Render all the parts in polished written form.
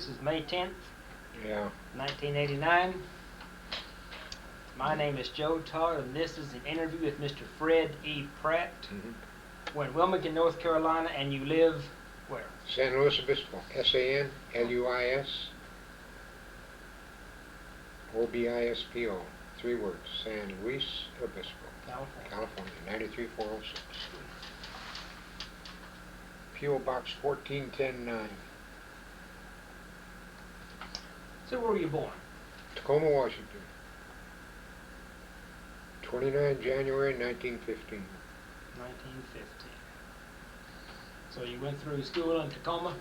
This is May 10th, Yeah. 1989. My name is Joe Todd, and this is an interview with Mr. Fred E. Pratt. We're in Wilmington, North Carolina, and you live where? San Luis Obispo. S-A-N-L-U-I-S O-B-I-S-P-O. 3 words. San Luis Obispo, California. 93406. P.O. Box 14109. So where were you born? Tacoma, Washington. 29 January 1915. 1915. So you went through school in Tacoma?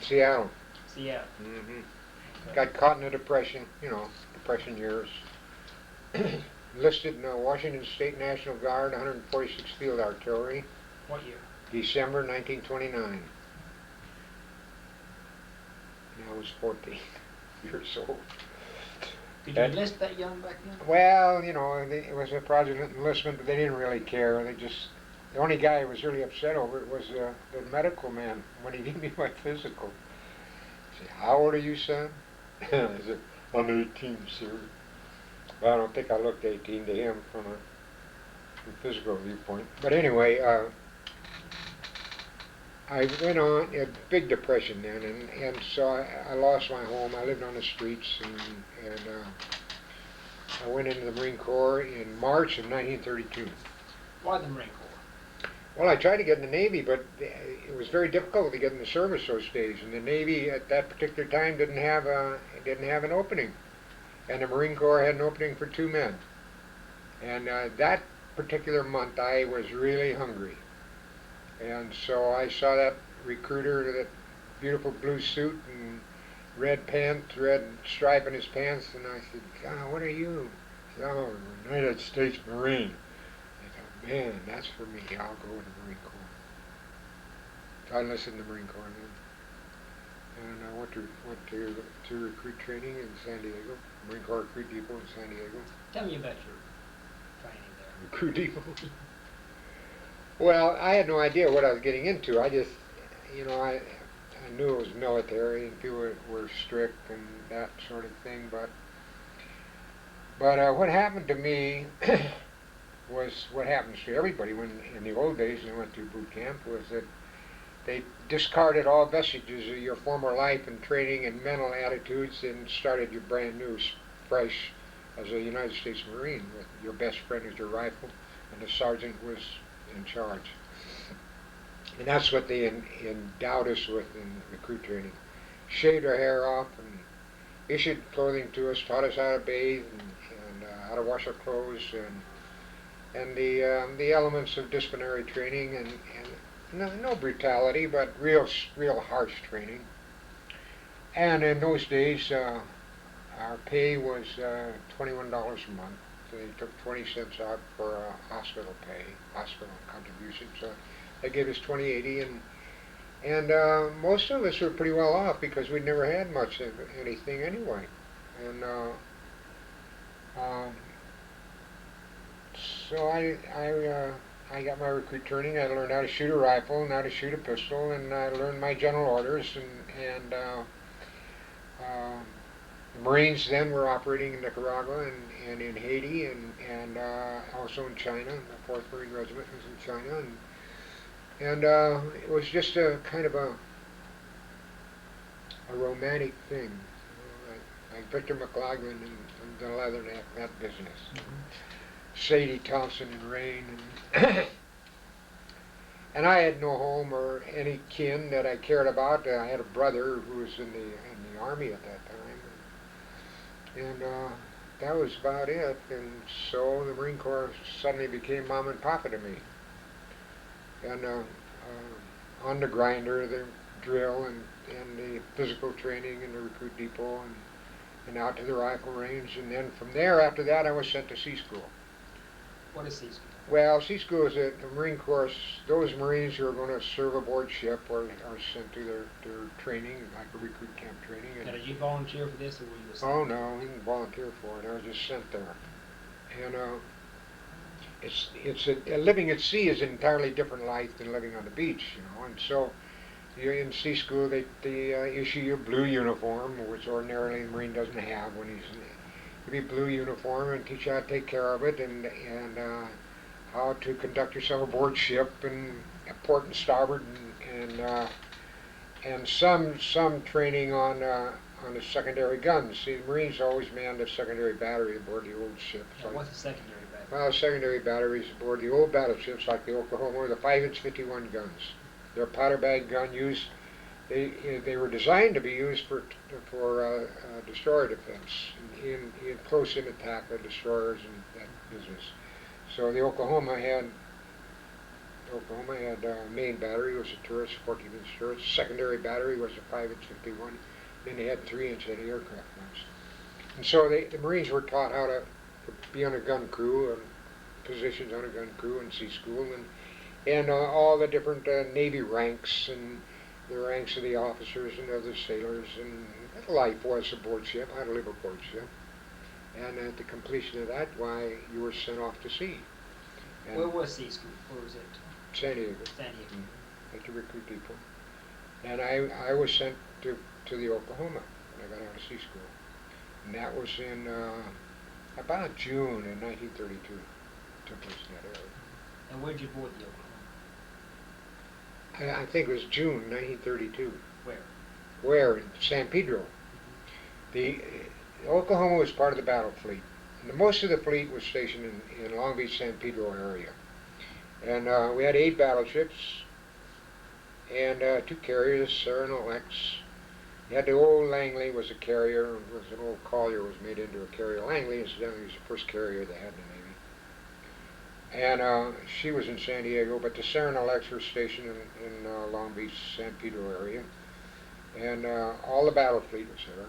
Seattle. Seattle. Mm-hmm. Okay. Got caught in the Depression, Depression years. Enlisted in the Washington State National Guard, 146th Field Artillery. What year? December 1929. And I was 14 years old. Did you enlist that young back then? Well, it was a fraudulent enlistment, but they didn't really care. The only guy who was really upset over it was the medical man when he gave me my physical. He said, "How old are you, son?" I said, "I'm 18, sir." Well, I don't think I looked 18 to him from a physical viewpoint. But anyway, I went on a big depression then, and so I lost my home. I lived on the streets, and I went into the Marine Corps in March of 1932. Why the Marine Corps? Well, I tried to get in the Navy, but it was very difficult to get in the service those days, and the Navy at that particular time didn't have an opening, and the Marine Corps had an opening for 2 men. And that particular month, I was really hungry. And so I saw that recruiter, that beautiful blue suit and red pants, red stripe in his pants, and I said, "God, what are you?" He said, "Oh, United States Marine." I thought, man, that's for me. I'll go in the Marine Corps. So I enlisted in the Marine Corps then. And I went to recruit training in San Diego, Marine Corps Recruit Depot in San Diego. Tell me about your training there. Recruit Depot? Well, I had no idea what I was getting into. I just, I knew it was military and people were strict and that sort of thing. But what happened to me was what happens to everybody when in the old days they went through boot camp, was that they discarded all vestiges of your former life and training and mental attitudes and started your brand new, fresh as a United States Marine with your best friend as your rifle, and the sergeant was in charge. And that's what they endowed us with in recruit training. Shaved our hair off and issued clothing to us, taught us how to bathe and how to wash our clothes and the elements of disciplinary training and no brutality, but real harsh training. And in those days, our pay was $21 a month. They took 20 cents out for hospital pay, hospital contribution. So they gave us $20.80, and most of us were pretty well off because we'd never had much of anything anyway. And so I got my recruit training. I learned how to shoot a rifle and how to shoot a pistol, and I learned my general orders. And the Marines then were operating in Nicaragua and in Haiti and also in China. The 4th Marine Regiment was in China, and it was just a kind of a romantic thing, like Victor McLaughlin and the Leatherneck, that business. Sadie Thompson and Rain, and I had no home or any kin that I cared about. I had a brother who was in the army at that time, and that was about it. And so the Marine Corps suddenly became mom and papa to me. And on the grinder, the drill, and the physical training in the recruit depot, and out to the rifle range, and then from there, after that, I was sent to sea school. What is sea school? Well, sea school is the Marine Corps. Those Marines who are going to serve aboard ship are sent to their training, like a recruit camp training. Now, did you volunteer for this, or were you Oh no, I didn't volunteer for it. I was just sent there. And living at sea is an entirely different life than living on the beach, And so, you're in sea school, they issue you a blue uniform, which ordinarily the Marine doesn't have when he's in give you a blue uniform and teach you how to take care of it and how to conduct yourself aboard ship and port and starboard and some training on the secondary guns. See, the Marines always manned a secondary battery aboard the old ships. Now, what's a secondary battery? Well, secondary batteries aboard the old battleships like the Oklahoma were the 5-inch 51 guns. They're a powder bag gun used. They were designed to be used for destroyer defense in close-in attack of destroyers and that business. So the Oklahoma had main battery was a turret, 14-inch turret. Secondary battery was a 5-inch 51. Then they had 3-inch anti-aircraft guns. And so the Marines were taught how to be on a gun crew and positions on a gun crew in sea school and all the different Navy ranks and the ranks of the officers and other sailors and life was aboard ship, how to live aboard ship. And at the completion of that, why you were sent off to sea. And where was sea school? Where was it? San Diego. San Diego. Had to recruit people. And I was sent to the Oklahoma when I got out of sea school. And that was in about June in 1932. Took place in that area. And where'd you board the Oklahoma? I think it was June 1932. Where? Where? In San Pedro. The Oklahoma was part of the battle fleet. And most of the fleet was stationed in Long Beach, San Pedro area. And we had 8 battleships and 2 carriers, Sarah and Alex. You had the old Langley was a carrier, was an old collier was made into a carrier. Langley incidentally was the first carrier they had in the Navy. And she was in San Diego, but the Sarah and Alex were stationed in Long Beach, San Pedro area. And all the battle fleet was there.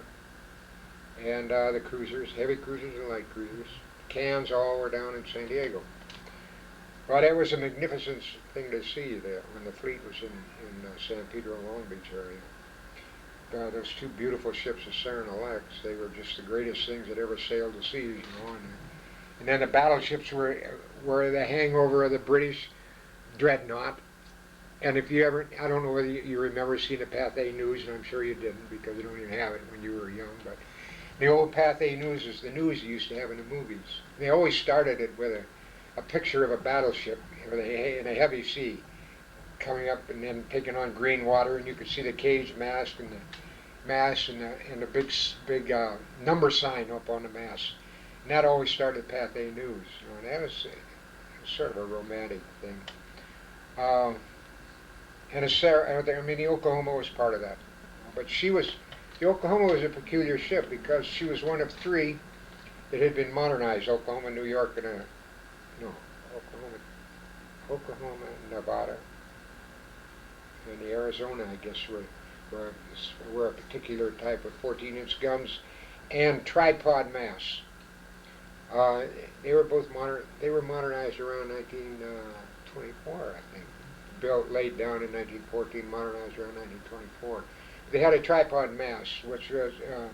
And the cruisers, heavy cruisers and light cruisers. Cans all were down in San Diego. Well, that was a magnificent thing to see there when the fleet was in San Pedro and Long Beach area. Those 2 beautiful ships, the Sarah and Alex, they were just the greatest things that ever sailed the seas, you know. And then the battleships were the hangover of the British dreadnought. And if you ever, I don't know whether you remember seeing the Pathé News, and I'm sure you didn't because you don't even have it when you were young, but the old Pathé News is the news you used to have in the movies. They always started it with a picture of a battleship in a heavy sea coming up and then taking on green water, and you could see the cage mast and the big number sign up on the mast. And that always started Pathé News. You know, and that was sort of a romantic thing. And the Oklahoma was part of that. But the Oklahoma was a peculiar ship because she was one of 3 that had been modernized. Oklahoma, New York, and Oklahoma, Nevada, and the Arizona, I guess, were a particular type of 14-inch guns and tripod masts. They were both they were modernized around 1924, I think. Built, laid down in 1914, modernized around 1924. They had a tripod mast, which was a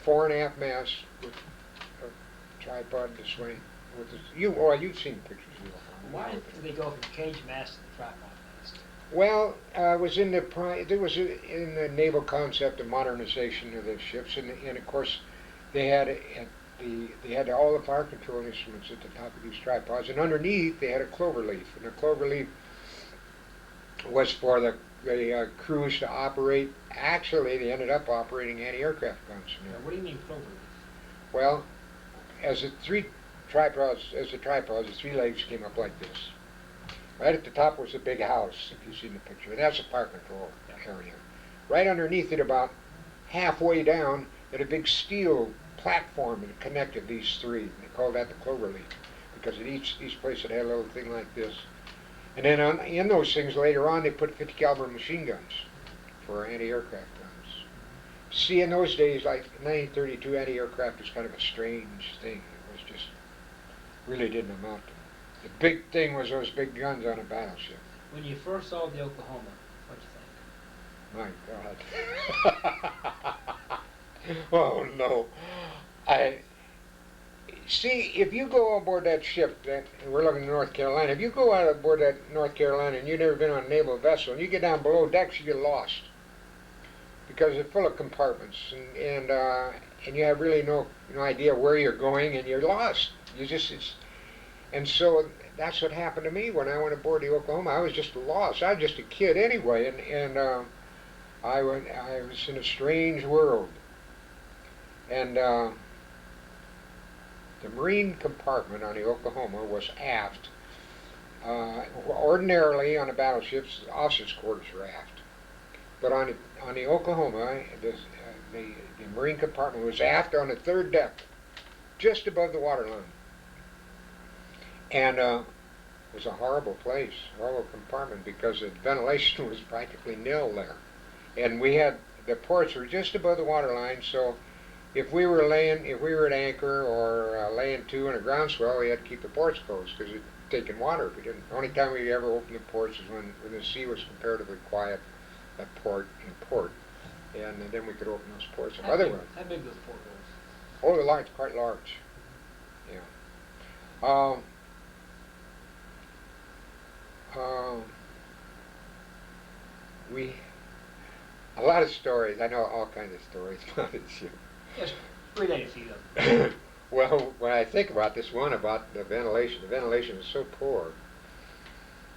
4.5 mast with a tripod this way. You've seen pictures of it. Why did they go from cage mast to the tripod mast? Well, it was in the naval concept of modernization of the ships, and of course, they had all the fire control instruments at the top of these tripods, and underneath they had a clover leaf, and the clover leaf was for the crews to operate. Actually, they ended up operating anti-aircraft guns. Now, what do you mean clover leaf? Well, as the 3 tripods, the 3 legs came up like this. Right at the top was a big house, if you've seen the picture, and that's a fire control area. Right underneath it, about halfway down, had a big steel platform that connected these 3. They called that the clover leaf because at each place it had a little thing like this. And then in those things later on, they put 50 caliber machine guns for anti-aircraft guns. See, in those days, like 1932, anti-aircraft was kind of a strange thing. It was just really didn't amount to. The big thing was those big guns on a battleship. When you first saw the Oklahoma, what'd you think? My God. Oh no. See, if you go aboard that ship, and we're looking at North Carolina, if you go out aboard that North Carolina and you've never been on a naval vessel, and you get down below decks, you get lost. Because it's full of compartments, and you have really no idea where you're going, and you're lost. And so that's what happened to me when I went aboard the Oklahoma. I was just lost. I was just a kid anyway, and I was in a strange world. And the Marine compartment on the Oklahoma was aft. Ordinarily on the battleships, the officers' quarters were aft. But on the Oklahoma, the Marine compartment was aft on the third deck, just above the waterline. And it was a horrible place, horrible compartment, because the ventilation was practically nil there. And the ports were just above the waterline, so if we were at anchor or laying to in a groundswell, we had to keep the ports closed because it taken water. The only time we ever opened the ports was when the sea was comparatively quiet at port, and then we could open those ports. How big those port holes? Oh, they're large, quite large. Yeah. A lot of stories. I know all kinds of stories about the ship. Yes, relate a few of them. Well, when I think about this one about the ventilation is so poor.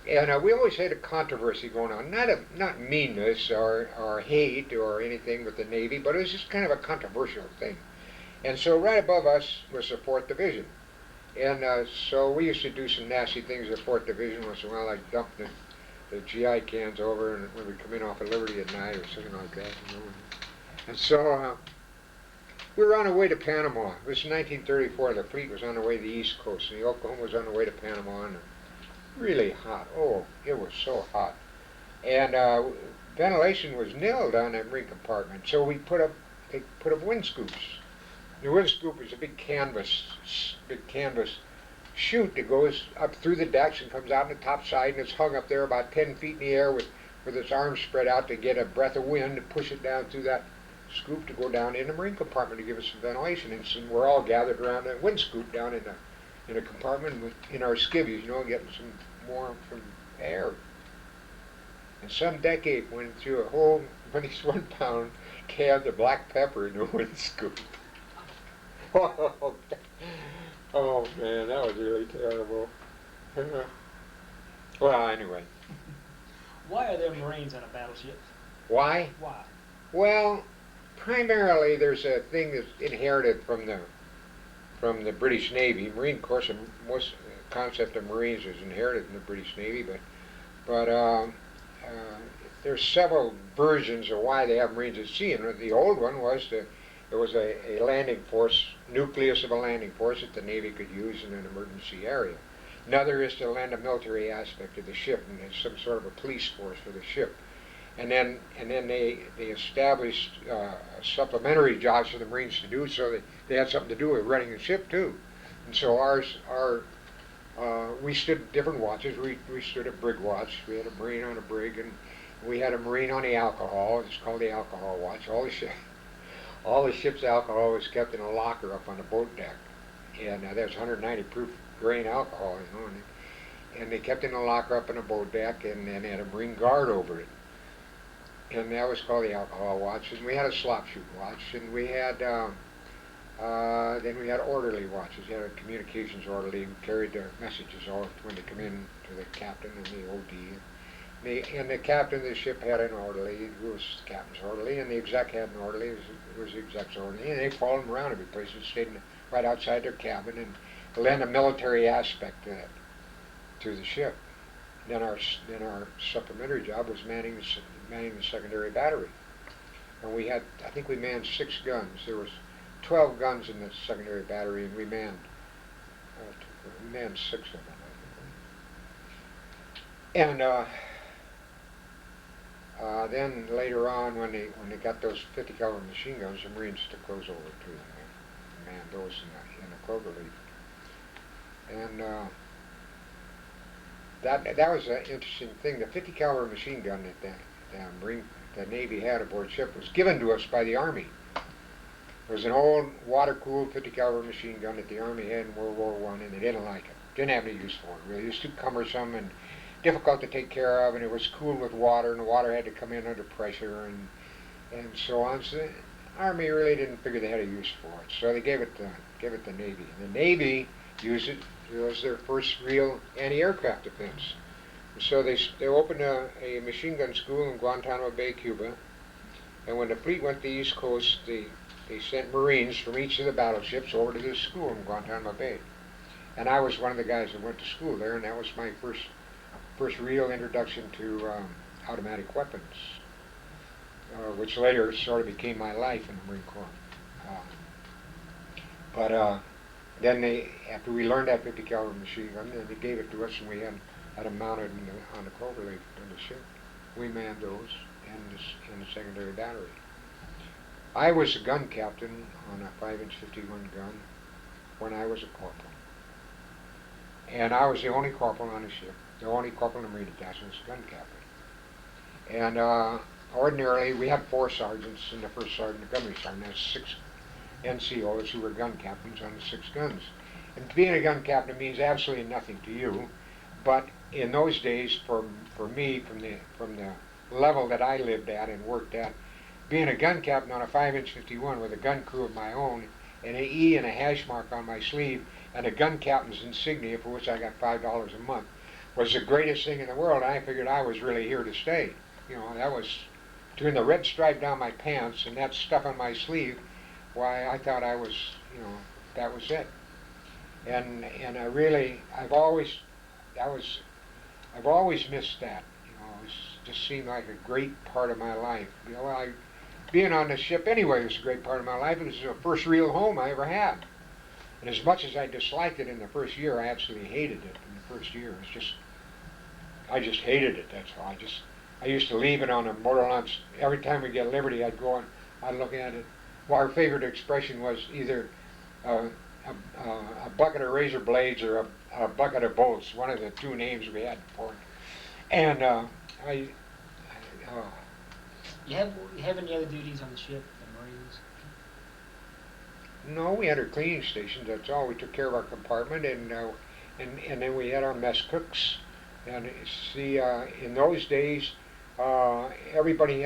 And we always had a controversy going on, not meanness or hate or anything with the Navy, but it was just kind of a controversial thing. And so right above us was the 4th Division. And so we used to do some nasty things at 4th Division once in a while, like dump the GI cans over and when we come in off of Liberty at night or something like that. And so we were on our way to Panama. It was 1934. The fleet was on their way to the East Coast, and the Oklahoma was on their way to Panama. And really hot. Oh, it was so hot. And ventilation was nil down that Marine compartment. So they put up wind scoops. The wind scoop is a big canvas chute that goes up through the decks and comes out on the top side, and it's hung up there about 10 feet in the air with its arms spread out to get a breath of wind to push it down through that scoop to go down in the Marine compartment to give us some ventilation. And so we're all gathered around that wind scoop down in a compartment in our skivvies, getting some more from air. And some decade went through a whole 1-pound can of black pepper in the wind scoop. Oh man, that was really terrible. Well, anyway. Why are there Marines on a battleship? Why? Why? Well, primarily there's a thing that's inherited from the British Navy. Marine Corps, most concept of Marines is inherited from the British Navy, but there's several versions of why they have Marines at sea. And the old one was there was a landing force, nucleus of a landing force that the Navy could use in an emergency area. Another is to lend a military aspect to the ship, and there's some sort of a police force for the ship. And then they established supplementary jobs for the Marines to do, so they had something to do with running the ship too. And so we stood at different watches. We stood at brig watch. We had a Marine on a brig, and we had a Marine on the alcohol. It's called the alcohol watch. All the ship's alcohol was kept in a locker up on the boat deck, and there's 190 proof grain alcohol, and they kept in a locker up on the boat deck, and then had a Marine guard over it. And that was called the alcohol watch. And we had a slop shoot watch, and we had then we had orderly watches. We had a communications orderly who carried their messages off when they come in to the captain and the OD. And the captain of the ship had an orderly who was the captain's orderly, and the exec had an orderly who was the exec's orderly. And they followed him around every place and stayed right outside their cabin and lend a military aspect to the ship. Then our supplementary job was manning the secondary battery, and I think we manned 6 guns. There was 12 guns in the secondary battery, and we manned 6 of them, I think. And then later on, when they got those 50 caliber machine guns, the Marines took those over to them and manned those in the clover leaf. And that was an interesting thing. The 50 caliber machine gun that the Navy had aboard ship was given to us by the Army. It was an old water-cooled 50 caliber machine gun that the Army had in World War I, and they didn't like it. Didn't have any use for it, really. It was too cumbersome and difficult to take care of, and it was cooled with water, and the water had to come in under pressure, and so on. So the Army really didn't figure they had a use for it, so they gave it the Navy. And the Navy used it as their first real anti-aircraft defense. So they opened a machine gun school in Guantanamo Bay, Cuba, and when the fleet went to the East Coast, they sent Marines from each of the battleships over to this school in Guantanamo Bay. And I was one of the guys that went to school there, and that was my first real introduction to automatic weapons, which later sort of became my life in the Marine Corps. Then after we learned that 50 caliber machine gun, then they gave it to us, and we had them mounted on the cloverleaf on the ship. We manned those in the secondary battery. I was a gun captain on a 5-inch 51 gun when I was a corporal. And I was the only corporal on the ship, the only corporal in the Marine detachment was a gun captain. And ordinarily, we had 4 sergeants, and the first sergeant, the gunnery sergeant, that's 6 NCOs who were gun captains on the 6 guns. And being a gun captain means absolutely nothing to you, but in those days, for me, from the level that I lived at and worked at, being a gun captain on a 5-inch 51 with a gun crew of my own, and an E and a hash mark on my sleeve, and a gun captain's insignia for which I got $5 a month, was the greatest thing in the world. I figured I was really here to stay. You know, that was, doing the red stripe down my pants and that stuff on my sleeve, why, I thought I was, that was it. And I really, I've always missed that. It just seemed like a great part of my life. Being on the ship anyway was a great part of my life. It was the first real home I ever had. And as much as I disliked it in the first year, I absolutely hated it in the first year. I just hated it, that's all. I used to leave it on a motor launch. Every time we get liberty, I'd go and I'd look at it. Well, our favorite expression was either a bucket of razor blades or a bucket of bolts, one of the 2 names we had for it. And You have any other duties on the ship, the Marines? No, we had our cleaning stations. That's all. We took care of our compartment, and then we had our mess cooks. And see, in those days, everybody,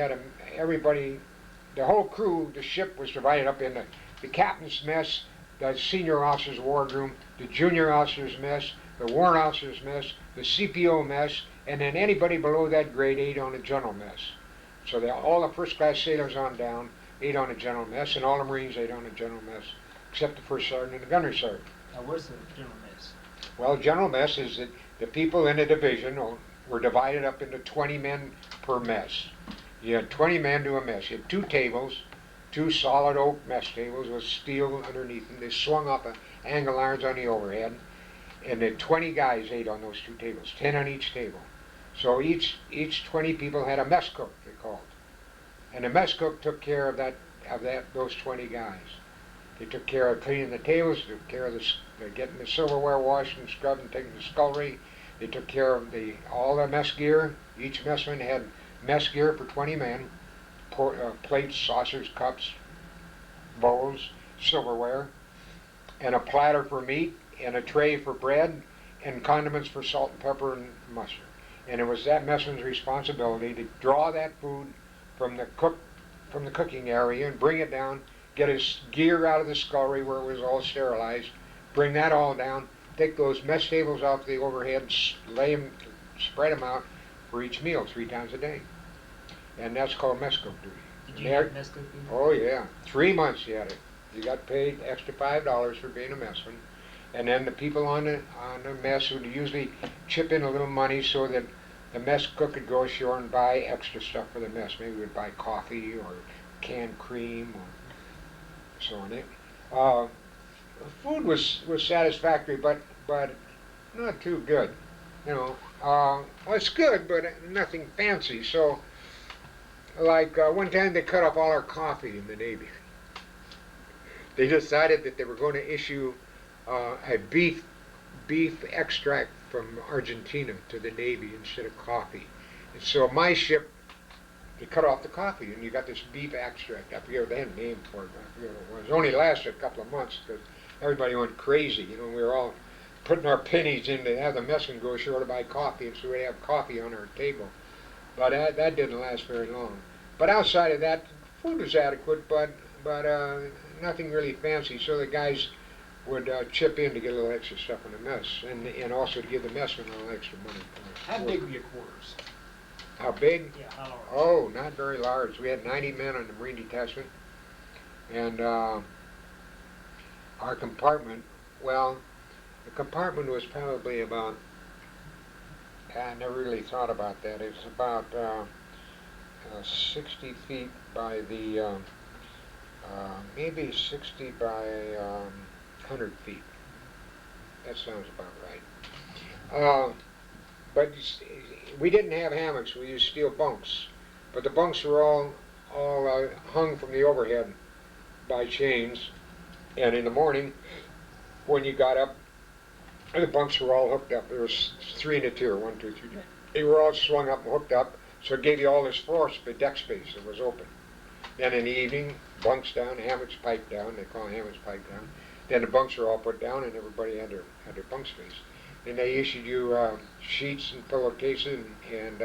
the whole crew, the ship was divided up into the captain's mess, the senior officer's wardroom, the junior officer's mess, the warrant officer's mess, the CPO mess, and then anybody below that grade ate on the general mess. So all the first class sailors on down ate on the general mess, and all the Marines ate on the general mess, except the first sergeant and the gunnery sergeant. Now, where's the general mess? Well, general mess is that the people in the division were divided up into 20 men per mess. You had 20 men to a mess. You had 2 tables, 2 solid oak mess tables with steel underneath them. They swung up angle irons on the overhead, and the 20 guys ate on those 2 tables, 10 on each table. So each 20 people had a mess cook, they called. And the mess cook took care of those 20 guys. They took care of cleaning the tables, they took care of getting the silverware washed and scrubbed and taken to the scullery. They took care of all the mess gear. Each messman had mess gear for 20 men, plates, saucers, cups, bowls, silverware, and a platter for meat, and a tray for bread, and condiments for salt and pepper and mustard. And it was that messman's responsibility to draw that food from the cooking area and bring it down, get his gear out of the scullery where it was all sterilized, bring that all down, take those mess tables off the overhead, spread them out for each meal 3 times a day. And that's called mess cook duty. Did you have mess cook duty? Oh yeah, 3 months you had it. You got paid extra $5 for being a messman. And then the people on the mess would usually chip in a little money so that the mess cook could go ashore and buy extra stuff for the mess. Maybe we'd buy coffee or canned cream or so on. Food was satisfactory, but not too good. Well, it's good, but nothing fancy. So, like one time they cut off all our coffee in the Navy. They decided that they were going to issue a beef extract from Argentina to the Navy instead of coffee. And so my ship they cut off the coffee, and you got this beef extract. I forget what they had a name for it, but I forget what it was. It only lasted a couple of months because everybody went crazy. You know, we were all putting our pennies in to have the Mexican go ashore to buy coffee, and so we'd have coffee on our table. But that didn't last very long. But outside of that, food was adequate, but nothing really fancy. So the guys would chip in to get a little extra stuff in the mess, and also to give the messman a little extra money. How big were your quarters? How big? Yeah, how large? Oh, not very large. We had 90 men on the Marine Detachment, and our compartment, well, the compartment was probably about, I never really thought about that. It's about 60 feet by the, maybe 60 by 100 feet. That sounds about right. But we didn't have hammocks. We used steel bunks. But the bunks were all hung from the overhead by chains. And in the morning, when you got up, the bunks were all hooked up. There was 3 in a tier, 1, 2, 3. They were all swung up and hooked up, so it gave you all this floor space, deck space that was open. Then in the evening, bunks down, hammocks piped down. They call hammocks piped down. Then the bunks were all put down, and everybody had their bunk space. Then they issued you sheets and pillowcases and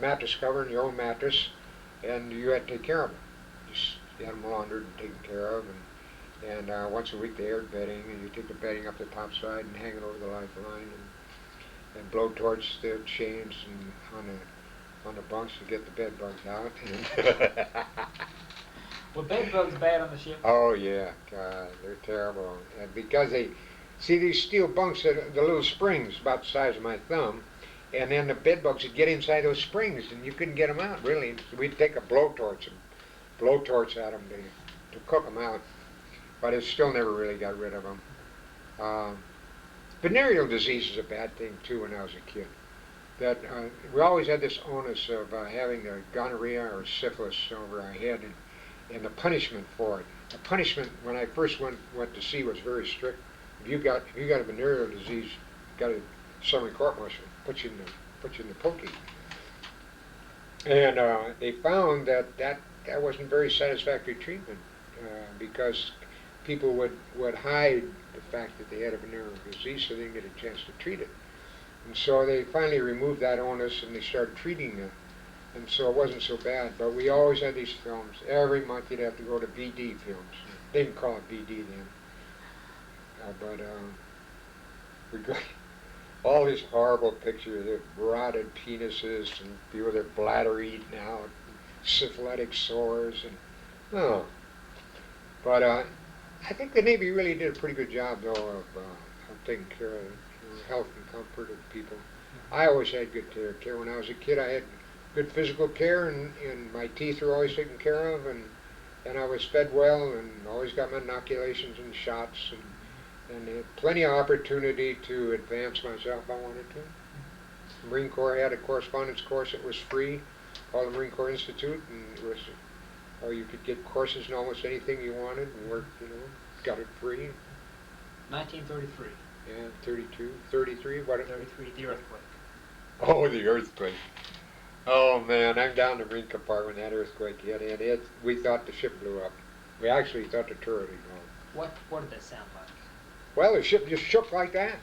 mattress cover and your own mattress, and you had to take care of them. You had them laundered and taken care of, and once a week they aired bedding, and you take the bedding up the top side and hang it over the lifeline, and blow torch the chains and on the bunks to get the bed bugs out. Were bed bugs bad on the ship? Oh yeah, God, they're terrible. And because they see these steel bunks, the little springs about the size of my thumb, and then the bed bugs would get inside those springs, and you couldn't get them out really. So we'd take a blowtorch and blowtorch at them to cook them out, but it still never really got rid of them. Venereal disease is a bad thing too. When I was a kid, that we always had this onus of having a gonorrhea or syphilis over our head, and the punishment for it. The punishment when I first went to sea was very strict. If you got a venereal disease, you got a summary court martial, put you in the pokey. And they found that wasn't very satisfactory treatment because people would hide the fact that they had a venereal disease so they didn't get a chance to treat it. And so they finally removed that onus and they started treating it. And so it wasn't so bad. But we always had these films. Every month you'd have to go to BD films. They didn't call it BD then. But we got all these horrible pictures of rotted penises and people with their bladder eaten out, syphilitic sores, and But I think the Navy really did a pretty good job, though, of taking care of health and comfort of people. I always had good care. When I was a kid, I had good physical care, and my teeth were always taken care of, and I was fed well, and always got my inoculations and shots, and had plenty of opportunity to advance myself if I wanted to. The Marine Corps had a correspondence course that was free, called the Marine Corps Institute, and it was, you could get courses in almost anything you wanted, and work, got it free. 1933. Yeah, 32, 33, what? 33, the earthquake. Oh, the earthquake. Oh man, I'm down the Marine compartment when that earthquake hit, and we thought the ship blew up. We actually thought the turret had gone. What did that sound like? Well, the ship just shook like that.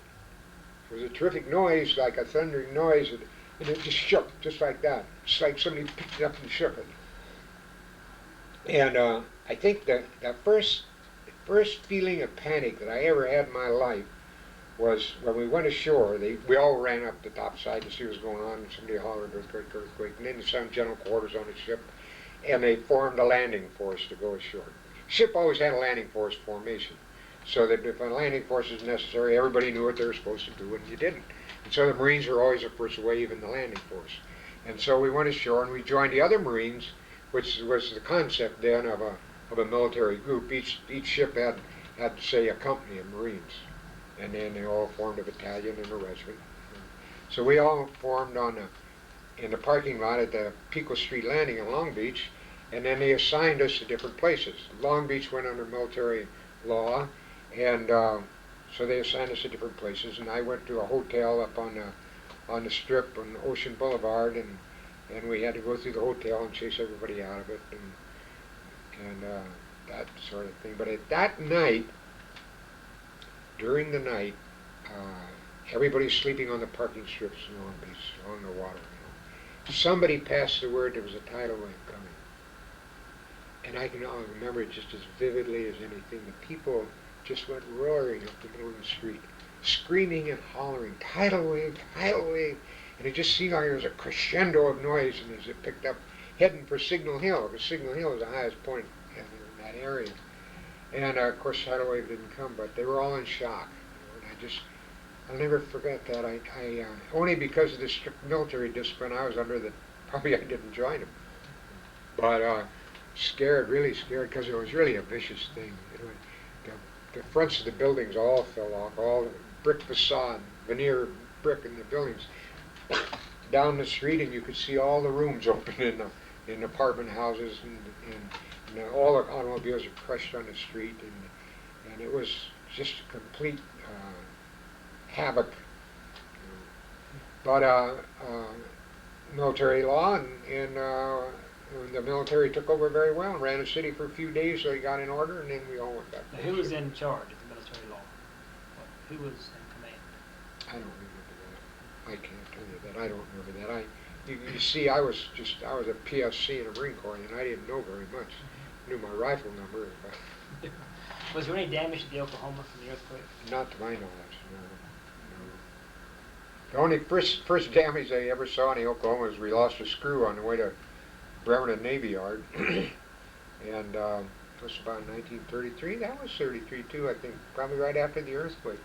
It was a terrific noise, like a thundering noise, and it just shook, just like that. It's like somebody picked it up and shook it. And I think the first feeling of panic that I ever had in my life was when we went ashore. We all ran up the top side to see what was going on, and somebody hollered earthquake, and then they found general quarters on the ship, and they formed a landing force to go ashore. Ship always had a landing force formation, so that if a landing force is necessary, everybody knew what they were supposed to do, and you didn't. And so the Marines were always the first wave in the landing force. And so we went ashore and we joined the other Marines, which was the concept then of a military group. Each ship had say a company of Marines, and then they all formed a battalion and a regiment. So we all formed in the parking lot at the Pico Street Landing in Long Beach, and then they assigned us to different places. Long Beach went under military law, and so they assigned us to different places. And I went to a hotel up on the Strip on Ocean Boulevard, and we had to go through the hotel and chase everybody out of it, and that sort of thing. But at that night, during the night, everybody's sleeping on the parking strips along the water. Somebody passed the word there was a tidal wave coming. And I can remember it just as vividly as anything. The people just went roaring up the middle of the street, screaming and hollering, tidal wave, tidal wave. And it just seemed like there was a crescendo of noise, and as it picked up, heading for Signal Hill, because Signal Hill is the highest point in that area. And of course, tidal wave didn't come, but they were all in shock. And I'll never forget that. I only because of the strict military discipline I was under that probably I didn't join them. But scared, really scared, because it was really a vicious thing. The fronts of the buildings all fell off, all the brick facade, veneer brick in the buildings. Down the street, and you could see all the rooms open in apartment houses, and all the automobiles are crushed on the street, and it was just complete havoc. But military law, and the military took over very well and ran the city for a few days, so he got in order, and then we all went back. Now, who was in charge of the military law? Who was in command? I don't remember that. I can't tell you that. I don't remember that. You see, I was a PSC in the Marine Corps, and I didn't know very much. I knew my rifle number. Was there any damage to the Oklahoma from the earthquake? Not to my knowledge, no. The only first damage I ever saw in the Oklahoma was we lost a screw on the way to Bremerton Navy Yard, and it was about 1933. That was 33 too, I think, probably right after the earthquake.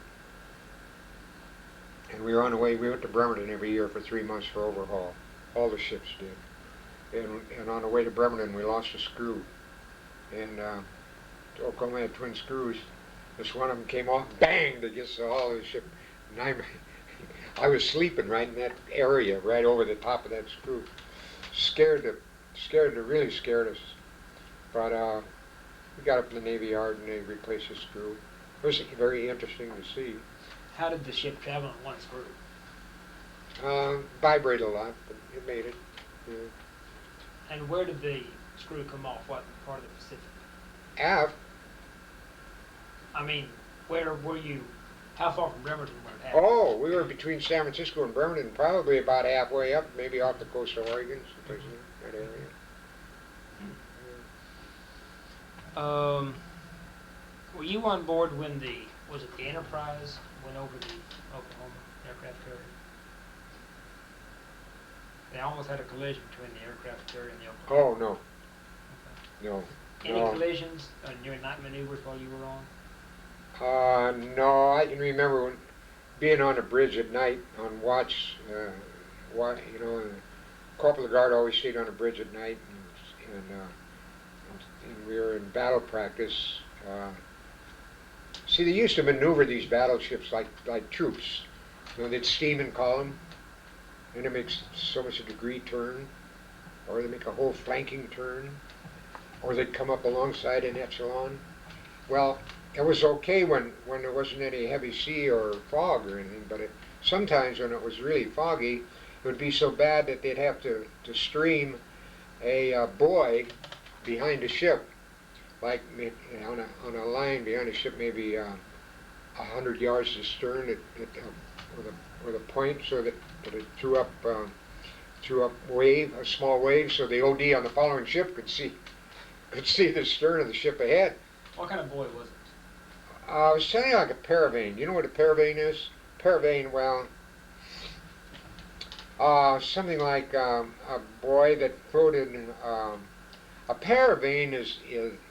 And we were on the way. We went to Bremerton every year for 3 months for overhaul. All the ships did. And on the way to Bremerton, we lost a screw. And Oklahoma had twin screws. This one of them came off, banged against the hull of the ship. And I was sleeping right in that area, right over the top of that screw. Really scared us. But we got up in the Navy Yard and they replaced the screw. It was very interesting to see. How did the ship travel on one screw? Vibrated a lot, but it made it. Yeah. And where did the screw come off? What part of the Pacific? Aft. I mean, where were you? How far from Bremerton were it happened? Oh, we were between San Francisco and Bremerton, probably about halfway up, maybe off the coast of Oregon, someplace in that area. Were you on board when was it the Enterprise went over the Oklahoma aircraft carrier? They almost had a collision between the aircraft carrier and the Oklahoma. Oh, no. Okay. No. Any collisions during night maneuvers while you were on? No, I can remember being on the bridge at night on watch. Corporal Guard always stayed on the bridge at night, and we were in battle practice. See, they used to maneuver these battleships like troops. They'd steam in column, and it makes so much a degree turn, or they make a whole flanking turn, or they'd come up alongside an echelon. Well, it was okay when there wasn't any heavy sea or fog or anything, but sometimes when it was really foggy, it would be so bad that they'd have to stream a buoy behind the ship, like on a line behind the ship, maybe 100 yards astern with a point, so that it threw up a small wave, so the OD on the following ship could see the stern of the ship ahead. What kind of buoy was it? It was something like a paravane. You know what a paravane is? Paravane, well, something like a buoy that floated. A paravane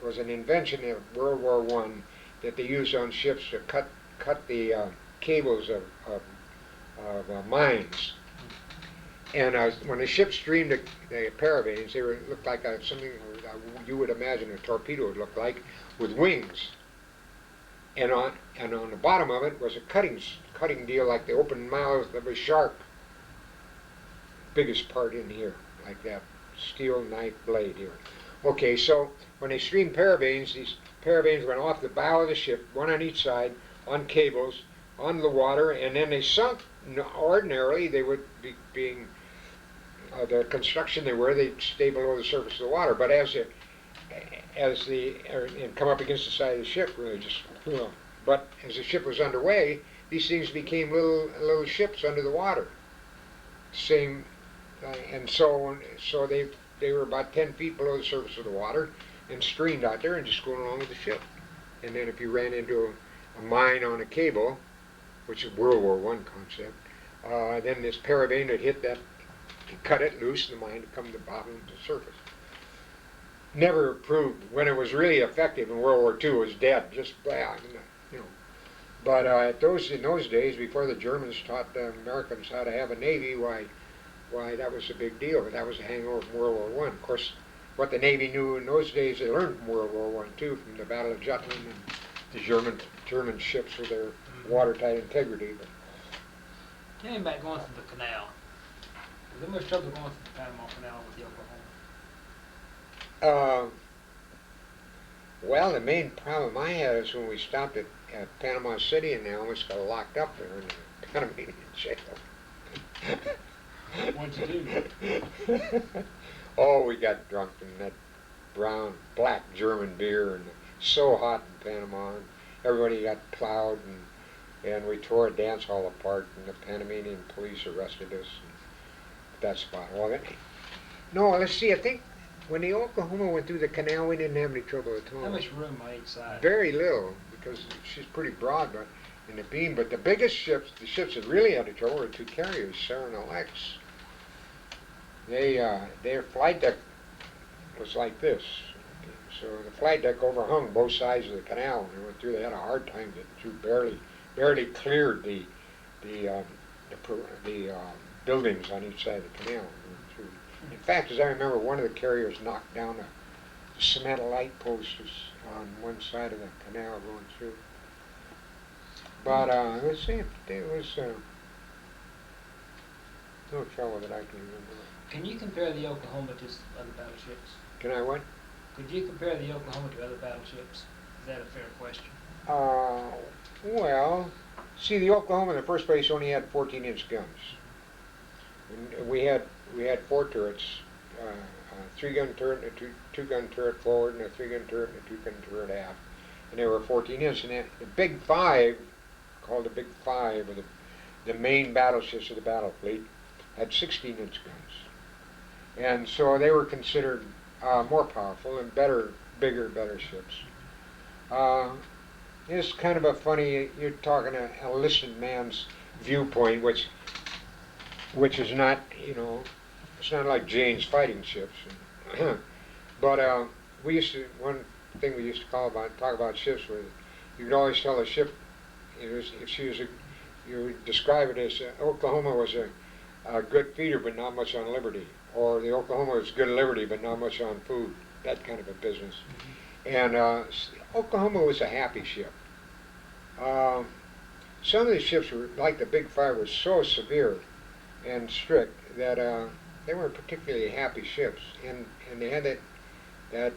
was an invention of World War I that they used on ships to cut the cables of mines. And when the ship streamed the paravanes, they looked like something you would imagine a torpedo would look like, with wings. And on the bottom of it was a cutting deal, like the open mouth of a shark. Biggest part in here, like that steel knife blade here. Okay, so when they streamed paravanes, these paravanes went off the bow of the ship, one on each side, on cables, on the water, and then they sunk. Ordinarily, they would be being the construction they were, they'd stay below the surface of the water. But and come up against the side of the ship, really just. But as the ship was underway, these things became little ships under the water. Same, and so they were about 10 feet below the surface of the water, and streamed out there and just going along with the ship. And then if you ran into a mine on a cable, which is World War I concept, then this parabene would hit that, cut it loose, and the mine would come to the bottom of the surface. Never proved when it was really effective in World War II. It was dead, just blah, you know. But in those days, before the Germans taught the Americans how to have a navy, why that was a big deal. But that was a hangover from World War I. Of course, what the Navy knew in those days, they learned from World War I too, from the Battle of Jutland and the German ships with their watertight integrity. But getting back going through the canal, was there much trouble going through the Panama Canal with the Oklahoma? Well, the main problem I had is when we stopped at Panama City, and they almost got locked up there in the Panamanian jail. What'd you do? Oh, we got drunk in that black German beer, and so hot in Panama, and everybody got plowed, and we tore a dance hall apart, and the Panamanian police arrested us. And that's about all of it. No, let's see, I think when the Oklahoma went through the canal, we didn't have any trouble at all. How much room on each side? Very little, because she's pretty broad in the beam. But the biggest ships, the ships that really had trouble, were two carriers, Sarah and Alex. Their flight deck was like this. So the flight deck overhung both sides of the canal. When they went through, they had a hard time getting through. Barely cleared the buildings on each side of the canal. In fact, as I remember, one of the carriers knocked down a cement light post on one side of the canal going through. But let's see, there was no trouble that I can remember. Can you compare the Oklahoma to other battleships? Can I what? Could you compare the Oklahoma to other battleships? Is that a fair question? Well, see, the Oklahoma in the first place only had 14-inch guns. And we had 4 turrets, a 3-gun turret, and a 2-gun turret forward, and a 3-gun turret, and a 2-gun turret aft. And they were 14-inch. And the Big Five, called the Big Five, or the main battleships of the battle fleet, had 16-inch guns. And so they were considered more powerful and better ships. It's kind of a funny, you're talking a enlisted man's viewpoint, which is not, it's not like Jane's fighting ships. But one thing we used to talk about ships was, you could always tell a ship, you would describe it as Oklahoma was a good feeder but not much on liberty, or the Oklahoma was good liberty but not much on food, that kind of a business. And Oklahoma was a happy ship. Some of the ships were, like the Big Five, were so severe and strict that they weren't particularly happy ships, and they had that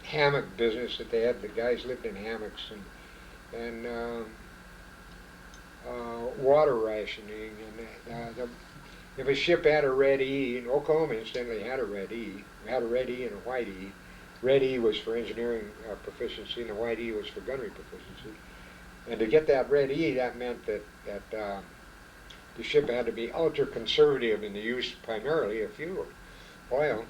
hammock business that they had. The guys lived in hammocks, and water rationing, and if a ship had a red E, and Oklahoma incidentally had a red E. We had a red E and a white E. Red E was for engineering proficiency, and the white E was for gunnery proficiency. And to get that red E, that meant that the ship had to be ultra conservative in the use primarily of fuel, oil,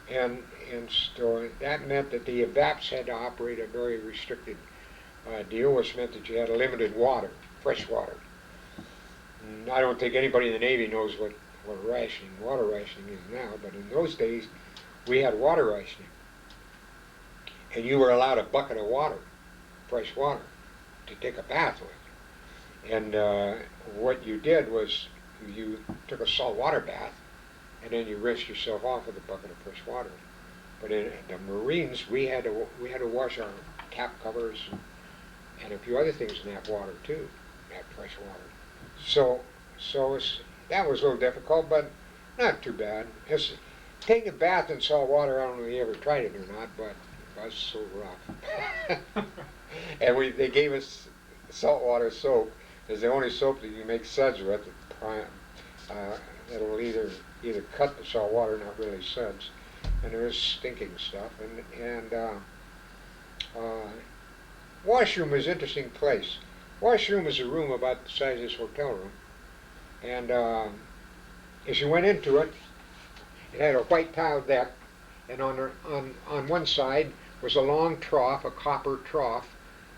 and so that meant that the evaps had to operate a very restricted deal, which meant that you had limited water, fresh water. And I don't think anybody in the Navy knows what water rationing is now, but in those days we had water rationing, and you were allowed a bucket of water, fresh water, to take a bath with. And what you did was you took a salt water bath, and then you rinsed yourself off with a bucket of fresh water. But in the Marines, we had to wash our tap covers and a few other things in that water too, that fresh water. So that was a little difficult, but not too bad. Taking a bath in salt water, I don't know if you ever tried it or not, but it was so rough. And they gave us saltwater soap. It's the only soap that you make suds with. It'll either either cut the salt water, not really suds, and it was stinking stuff. Uh, Washroom is an interesting place. Washroom is a room about the size of this hotel room, and as you went into it, it had a white tile deck, and on one side was a long trough, a copper trough,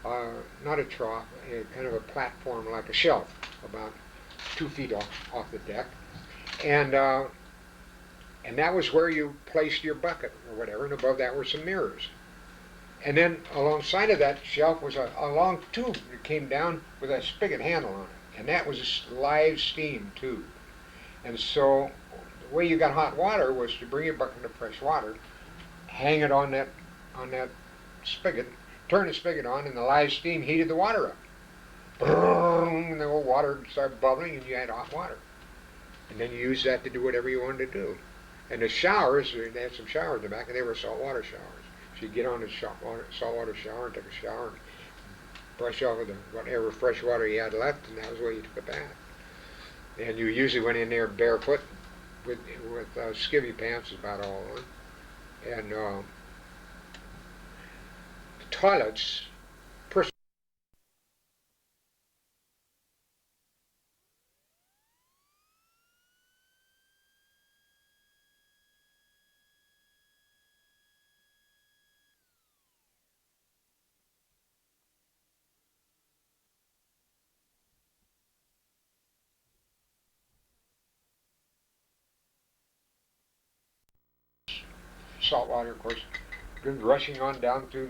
not a trough, a kind of a platform like a shelf, about 2 feet off the deck, and that was where you placed your bucket or whatever, and above that were some mirrors. And then alongside of that shelf was a long tube that came down with a spigot handle on it, and that was a live steam tube. And so the way you got hot water was to bring your bucket of fresh water, hang it on that spigot, turn the spigot on, and the live steam heated the water up. Boom, and the old water started bubbling, and you had hot water. And then you used that to do whatever you wanted to do. And the showers, they had some showers in the back, and they were saltwater showers. So you get on the saltwater shower and take a shower and brush off with whatever fresh water you had left, and that was where you took a bath. And you usually went in there barefoot with skivvy pants about all on. And the toilets, salt water, of course, good rushing on down to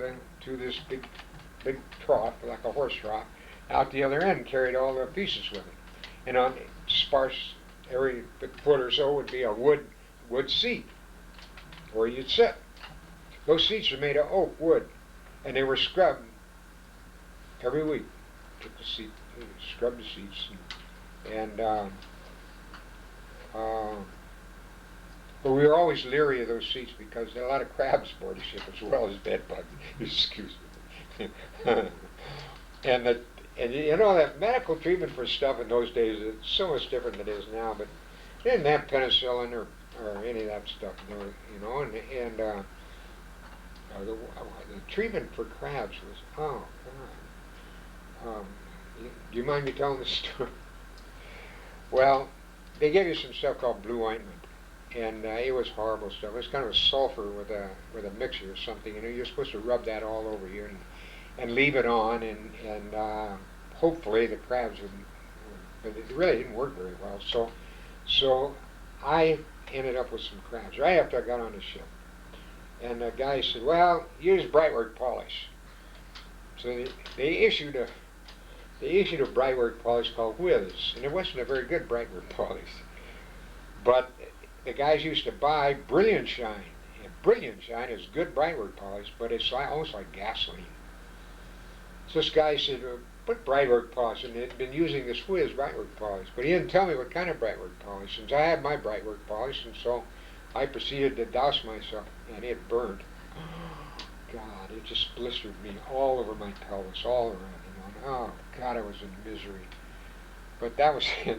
this big trough, like a horse trough, out the other end, carried all the pieces with it. And on sparse, every foot or so would be a wood seat where you'd sit. Those seats are made of oak wood, and they were scrubbed every week. Took the seat, scrubbed the seats, but we were always leery of those seats because there are a lot of crabs aboard the ship as well as bed bugs. Excuse me. and you know that medical treatment for stuff in those days is so much different than it is now. But they didn't have penicillin or any of that stuff, you know. The treatment for crabs was, oh God. Do you mind me telling this story? Well, they gave you some stuff called blue ointment. And it was horrible stuff. It was kind of a sulfur with a mixture or something. You know, you're supposed to rub that all over you and leave it on, and hopefully the crabs would. But it really didn't work very well. So I ended up with some crabs right after I got on the ship. And the guy said, "Well, use Brightwork polish." So they issued a Brightwork polish called Whiz, and it wasn't a very good Brightwork polish, but the guys used to buy Brilliant Shine. And Brilliant Shine is good Brightwork polish, but it's almost like gasoline. So this guy said, put Brightwork polish, and they'd been using this Whiz Brightwork polish, but he didn't tell me what kind of Brightwork polish, since I had my Brightwork polish, and so I proceeded to douse myself, and it burned. God, it just blistered me all over my pelvis, all around, you know. Oh God, I was in misery. But that was my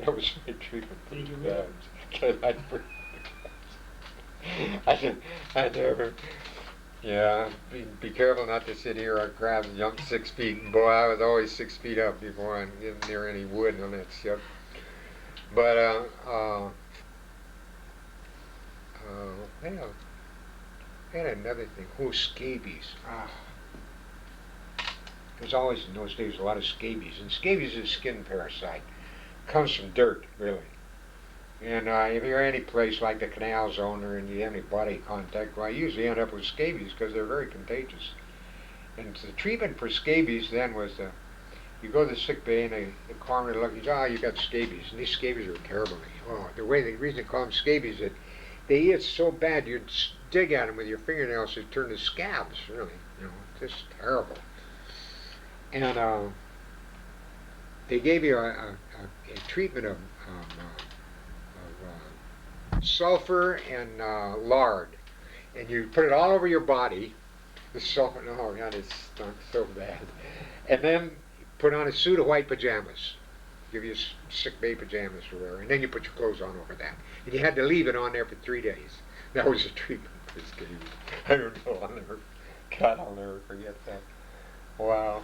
treatment for the crabs. I never, yeah, be careful not to sit here on crabs and jump 6 feet. And boy, I was always 6 feet up before I get near any wood on that ship. But, well, I had another thing. Oh, scabies. There's always, in those days, a lot of scabies. And scabies is a skin parasite. Comes from dirt, really. And if you're any place like the canal zone or you have any body contact, well, I usually end up with scabies because they're very contagious. And the treatment for scabies then was you go to the sick bay and the coroner looks and says, you got scabies. And these scabies are terrible. The reason they call them scabies is that they itch so bad you'd dig at them with your fingernails to turn to scabs, really. You know, just terrible. And they gave you a treatment of sulfur and lard, and you put it all over your body. The sulfur, oh God, it stunk so bad. And then put on a suit of white pajamas, give you sick bay pajamas to wear, and then you put your clothes on over that. And you had to leave it on there for 3 days. That was the treatment for this kid. I don't know. I'll never forget that. Wow.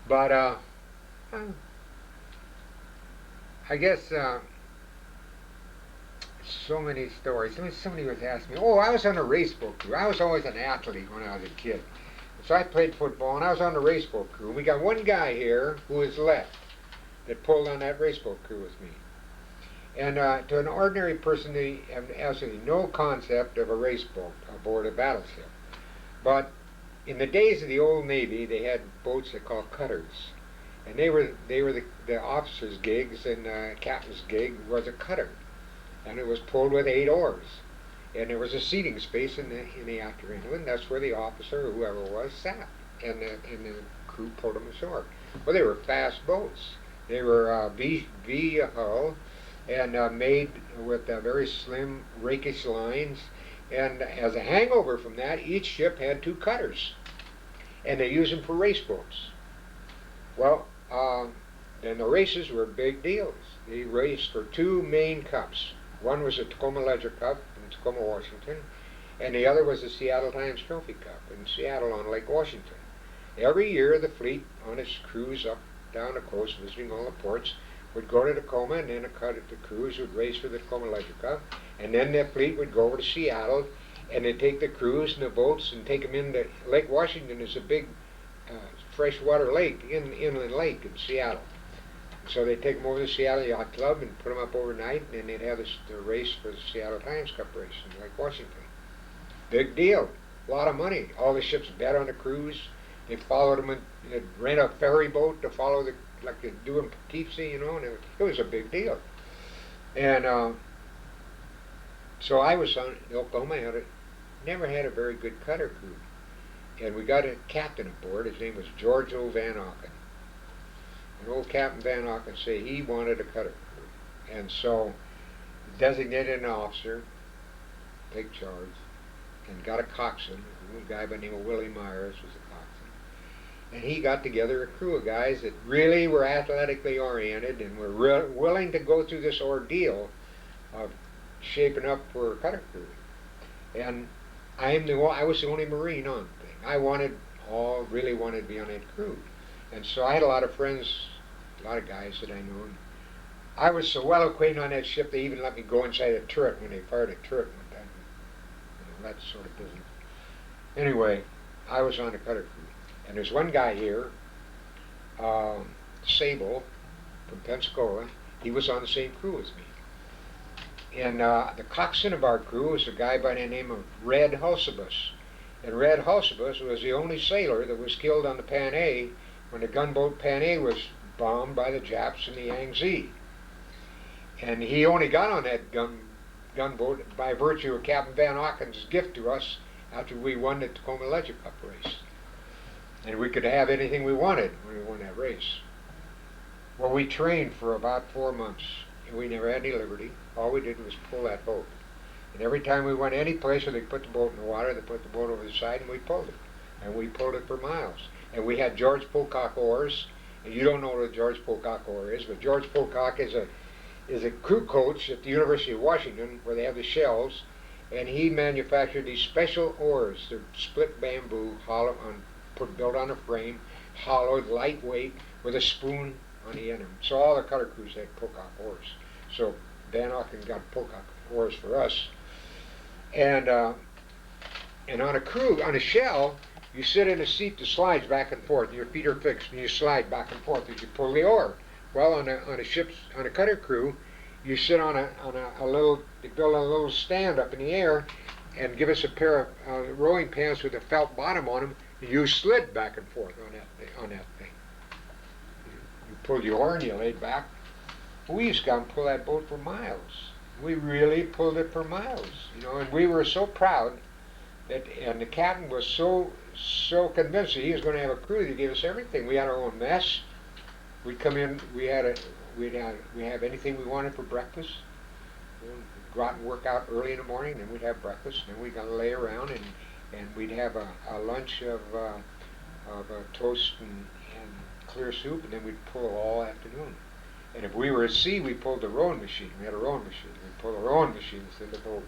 But I guess so many stories. Somebody was asking me, oh, I was on a race boat crew. I was always an athlete when I was a kid. So I played football, and I was on the race boat crew. We got one guy here who is left that pulled on that race boat crew with me. And to an ordinary person, they have absolutely no concept of a race boat aboard a battleship. But in the days of the old Navy, they had boats they called cutters. And they were the officers' gigs, and captain's gig was a cutter. And it was pulled with 8 oars. And there was a seating space in the after inlet. That's where the officer or whoever was sat. And the crew pulled them ashore. Well, they were fast boats. They were V hull and made with very slim, rakish lines. And as a hangover from that, each ship had 2 cutters. And they used them for race boats. Well, then the races were big deals. They raced for 2 main cups. One was the Tacoma Ledger Cup in Tacoma, Washington, and the other was the Seattle Times Trophy Cup in Seattle on Lake Washington. Every year the fleet on its cruise up down the coast, visiting all the ports, would go to Tacoma, and then the cruise would race for the Tacoma Ledger Cup, and then the fleet would go over to Seattle, and they'd take the crews and the boats and take them into Lake Washington. Is a big freshwater lake, inland lake in Seattle. So they'd take them over to the Seattle Yacht Club and put them up overnight, and then they'd have the race for the Seattle Times Cup race in Lake Washington. Big deal. A lot of money. All the ships bet on the cruise. They followed them and they'd rent a ferry boat to follow like they do in Poughkeepsie, and it was a big deal. And so I was on Oklahoma. Never had a very good cutter crew. And we got a captain aboard. His name was George O. Van Auken. And old Captain Van Auken said he wanted a cutter crew. And so designated an officer, take charge, and got a coxswain. A guy by the name of Willie Myers was a coxswain. And he got together a crew of guys that really were athletically oriented and were willing to go through this ordeal of shaping up for a cutter crew. And I was the only Marine on the thing. I really wanted to be on that crew. And so I had a lot of friends, a lot of guys that I knew. And I was so well acquainted on that ship, they even let me go inside a turret when they fired a turret one time. That sort of business. Anyway, I was on the cutter crew. And there's one guy here, Sable, from Pensacola. He was on the same crew as me. And the coxswain of our crew was a guy by the name of Red Hulsebus. And Red Hulsebus was the only sailor that was killed on the Pan A when the gunboat Pan A was bombed by the Japs in the Yangtze. And he only got on that gunboat by virtue of Captain Van Auken's gift to us after we won the Tacoma Ledger Cup race. And we could have anything we wanted when we won that race. Well, we trained for about 4 months, and we never had any liberty. All we did was pull that boat. And every time we went any place where they put the boat in the water, they put the boat over the side and we pulled it. And we pulled it for miles. And we had George Pocock oars. And you don't know what a George Pocock oar is, but George Pocock is a crew coach at the University of Washington where they have the shells. And he manufactured these special oars. They're split bamboo, built on a frame, hollowed, lightweight, with a spoon on the end of them. So all the cutter crews had Pocock oars. So Van Auken got Pocock oars for us. And on a shell, you sit in a seat that slides back and forth. Your feet are fixed, and you slide back and forth as you pull the oar. Well, on a cutter crew, you sit on a little. They build a little stand up in the air, and give us a pair of rowing pants with a felt bottom on them. And you slid back and forth on that thing. You pulled your oar and you laid back. We used to go and pull that boat for miles. We really pulled it for miles, and we were so proud and the captain was so convinced that he was going to have a crew that gave us everything. We had our own mess. We'd come in, we'd have anything we wanted for breakfast. We'd go out and work out early in the morning, then we'd have breakfast, then we'd lay around and we'd have a lunch of toast and clear soup, and then we'd pull all afternoon. And if we were at sea, we pulled the rowing machine. We had a rowing machine. We pulled the rowing machine instead of the boat.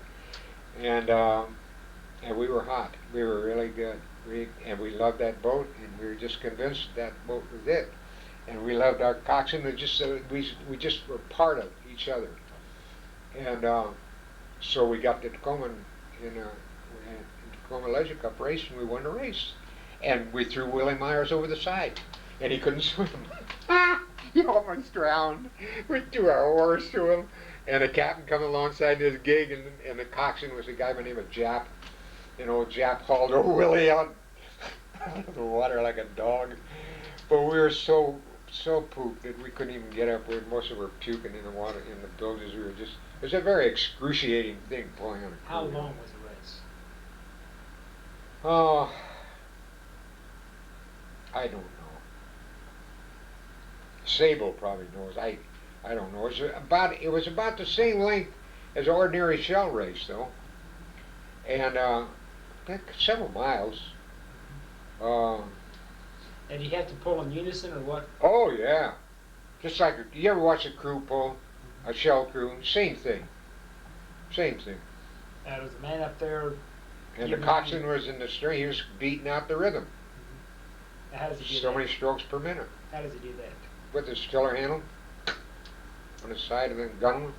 And we were hot. We were really good. And we loved that boat, and we were just convinced that boat was it. And we loved our coxswain. We just were part of each other. And so we got to Tacoma in Tacoma Leisure Cup race, and we won the race. And we threw Willie Myers over the side, and he couldn't swim. He almost drowned. We threw our oars to him, and the captain come alongside his gig, and the coxswain was a guy by the name of Jap. And old Jap hauled old Willie out of the water like a dog. But we were so pooped that we couldn't even get up. Most of us were puking in the water, in the bilges. We were just, it was a very excruciating thing pulling on a How long was the race? Oh, I don't know. Sable probably knows. I don't know. It was about the same length as an ordinary shell race, though, and several miles. And you have to pull in unison, or what? Oh yeah, just like you ever watch a crew pull, a shell crew? Same thing. Same thing. And was the man up there? And the coxswain was in the stern. He was beating out the rhythm. Now how does he do so that? many strokes per minute. How does he do that? With the tiller handle on the side of the gun.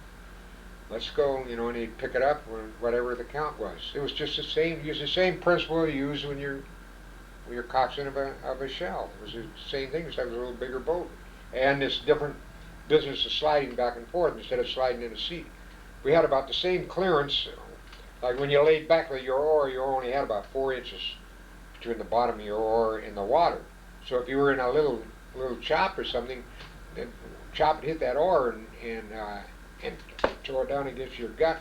Let's go, you know, and he'd pick it up when whatever the count was. It was just the same. Use the same principle you use when you're coxswain of a shell. It was the same thing, except it was a little bigger boat, and this different business of sliding back and forth instead of sliding in a seat. We had about the same clearance. Like when you laid back with your oar, you only had about 4 inches between the bottom of your oar and the water. So if you were in a little chop or something, the chop would hit that oar and throw it down against your gut.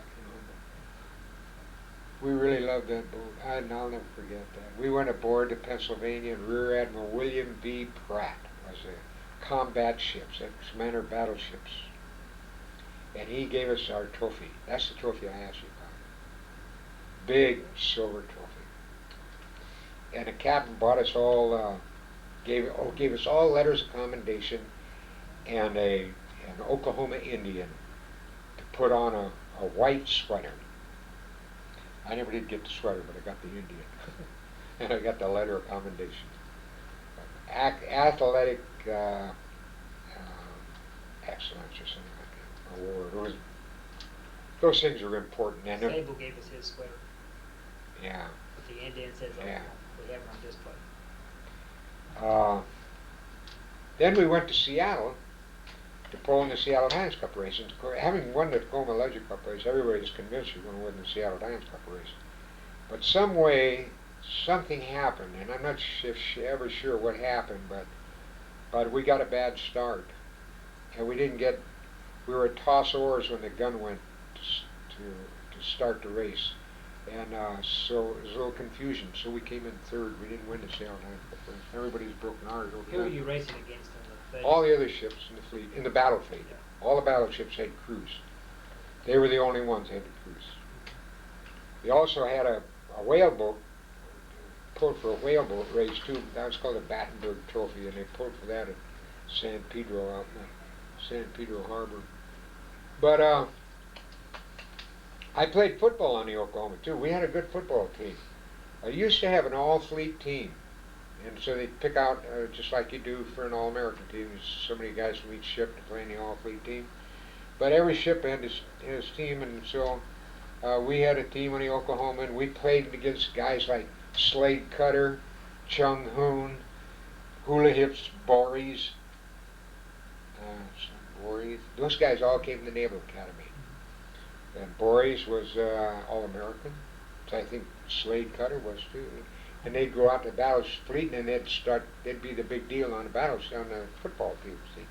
You know. We really loved that boat. I'll never forget that. We went aboard the Pennsylvania, and Rear Admiral William V. Pratt was the combat ships, ex-commander battleships, and he gave us our trophy. That's the trophy I asked you about. Big silver trophy. And the captain bought us all, gave us all letters of commendation and an Oklahoma Indian to put on a white sweater. I never did get the sweater, but I got the Indian. And I got the letter of commendation. Athletic excellence or something like that. Award. Those things are important. And Sable gave us his sweater. Yeah. With the Indian says, oh, Yeah. we have it on display. Then we went to Seattle to pull in the Seattle Dimes Cup race. And having won the Tacoma Leisure Cup race, everybody's convinced you're going to win the Seattle Dimes Cup race. But some way, something happened, and I'm not ever sure what happened, but we got a bad start. And we were at toss oars when the gun went to start the race. And so it was a little confusion. So we came in third. We didn't win the Seattle Dimes Cup race. Everybody's broken ours over Who were that. you racing against in the fleet? All the other ships in the fleet, in the battle fleet. Yeah. All the battleships had crews. They were the only ones that had the crews. We also had a whale boat, pulled for a whale boat race too. That was called the Battenberg Trophy, and they pulled for that at San Pedro, out in the San Pedro Harbor. But I played football on the Oklahoma too. We had a good football team. I used to have an all-fleet team, and so they'd pick out, just like you do for an all-American team, there's so many guys from each ship to play in the all-fleet team. But every ship had his team, and so we had a team on the Oklahoma, and we played against guys like Slade Cutter, Chung Hoon, Hula Hips, Boris. Those guys all came from the Naval Academy. And Boris was all-American, so I think Slade Cutter was too. And they'd go out to the battle fleet, and then they'd be the big deal on the football team, see.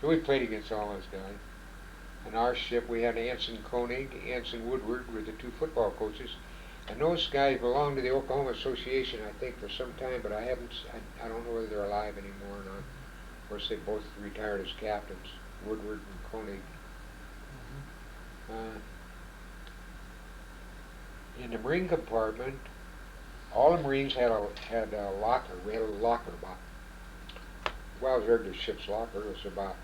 So we played against all those guys. On our ship, we had Anson Koenig, Anson Woodward were the two football coaches. And those guys belonged to the Oklahoma Association, I think, for some time, but I don't know whether they're alive anymore or not. Of course, they both retired as captains, Woodward and Koenig. In the Marine compartment, all the Marines had a locker. We had a locker about, well, it was regular ship's locker. It was about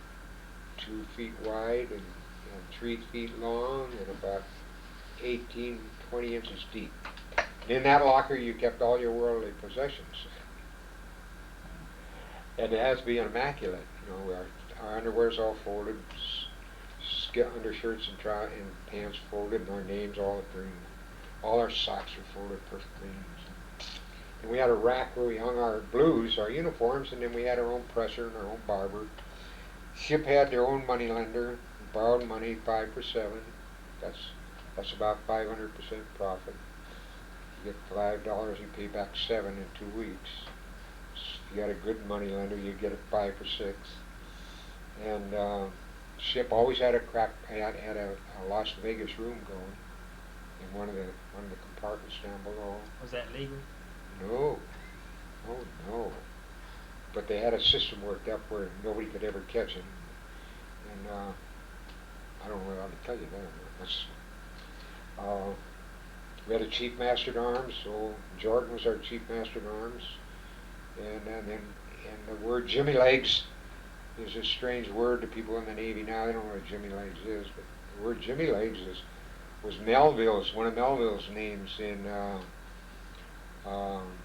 2 feet wide and 3 feet long and about 18, 20 inches deep. And in that locker you kept all your worldly possessions. And it has to be immaculate. You know, our underwear's all folded, undershirts and pants folded, and our names all green. All our socks are folded perfectly. And we had a rack where we hung our blues, our uniforms, and then we had our own presser and our own barber. Ship had their own money lender, borrowed money 5 for 7. That's about 500% profit. You get $5, you pay back 7 in 2 weeks. If you got a good money lender, you get it 5 for 6. And ship always had had a Las Vegas room going in one of the compartments down below. Was that legal? No, oh no. But they had a system worked up where nobody could ever catch him. And I don't know how to tell you that. We had a chief master at arms. So Jordan was our chief master at arms. And the word Jimmy Legs is a strange word to people in the Navy now. They don't know what Jimmy Legs is, but the word Jimmy Legs was Melville's, one of Melville's names in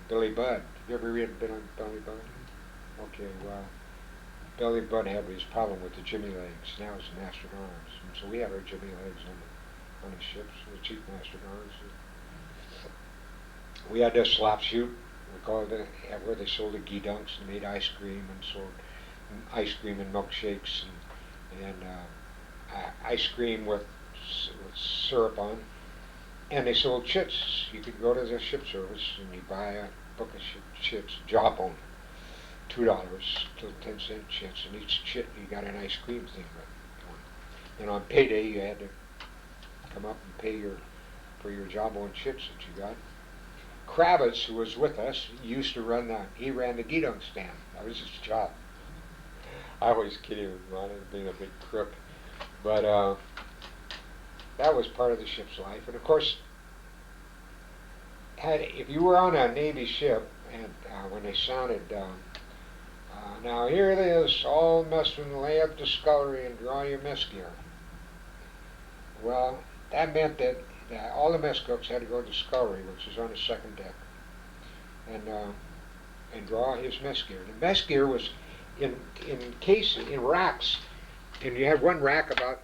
Billy Budd. You ever read Billy Budd? Okay, well, Billy Budd had his problem with the Jimmy Legs. Now he's the master at arms. And so we had our Jimmy Legs on the ships, the chief master at arms. We had this slop shoot. We called it where they sold the ghee dunks and made ice cream and sold ice cream and milkshakes and ice cream with syrup on. And they sold chits. You could go to the ship service and you buy a book of chits, jawbone, $2, till 10-cent chits, and each chit you got an ice cream thing with. And on payday you had to come up and pay for your jawbone chits that you got. Kravitz, who was with us, used to he ran the ghee dunk stand. That was his job. I always kid him about it being a big crook. But that was part of the ship's life. And of course, if you were on a Navy ship, and when they sounded, now here it is, all messmen lay up the scullery and draw your mess gear. Well, that meant that all the mess cooks had to go to the scullery, which is on the second deck, and draw his mess gear. The mess gear was in racks, and you had one rack about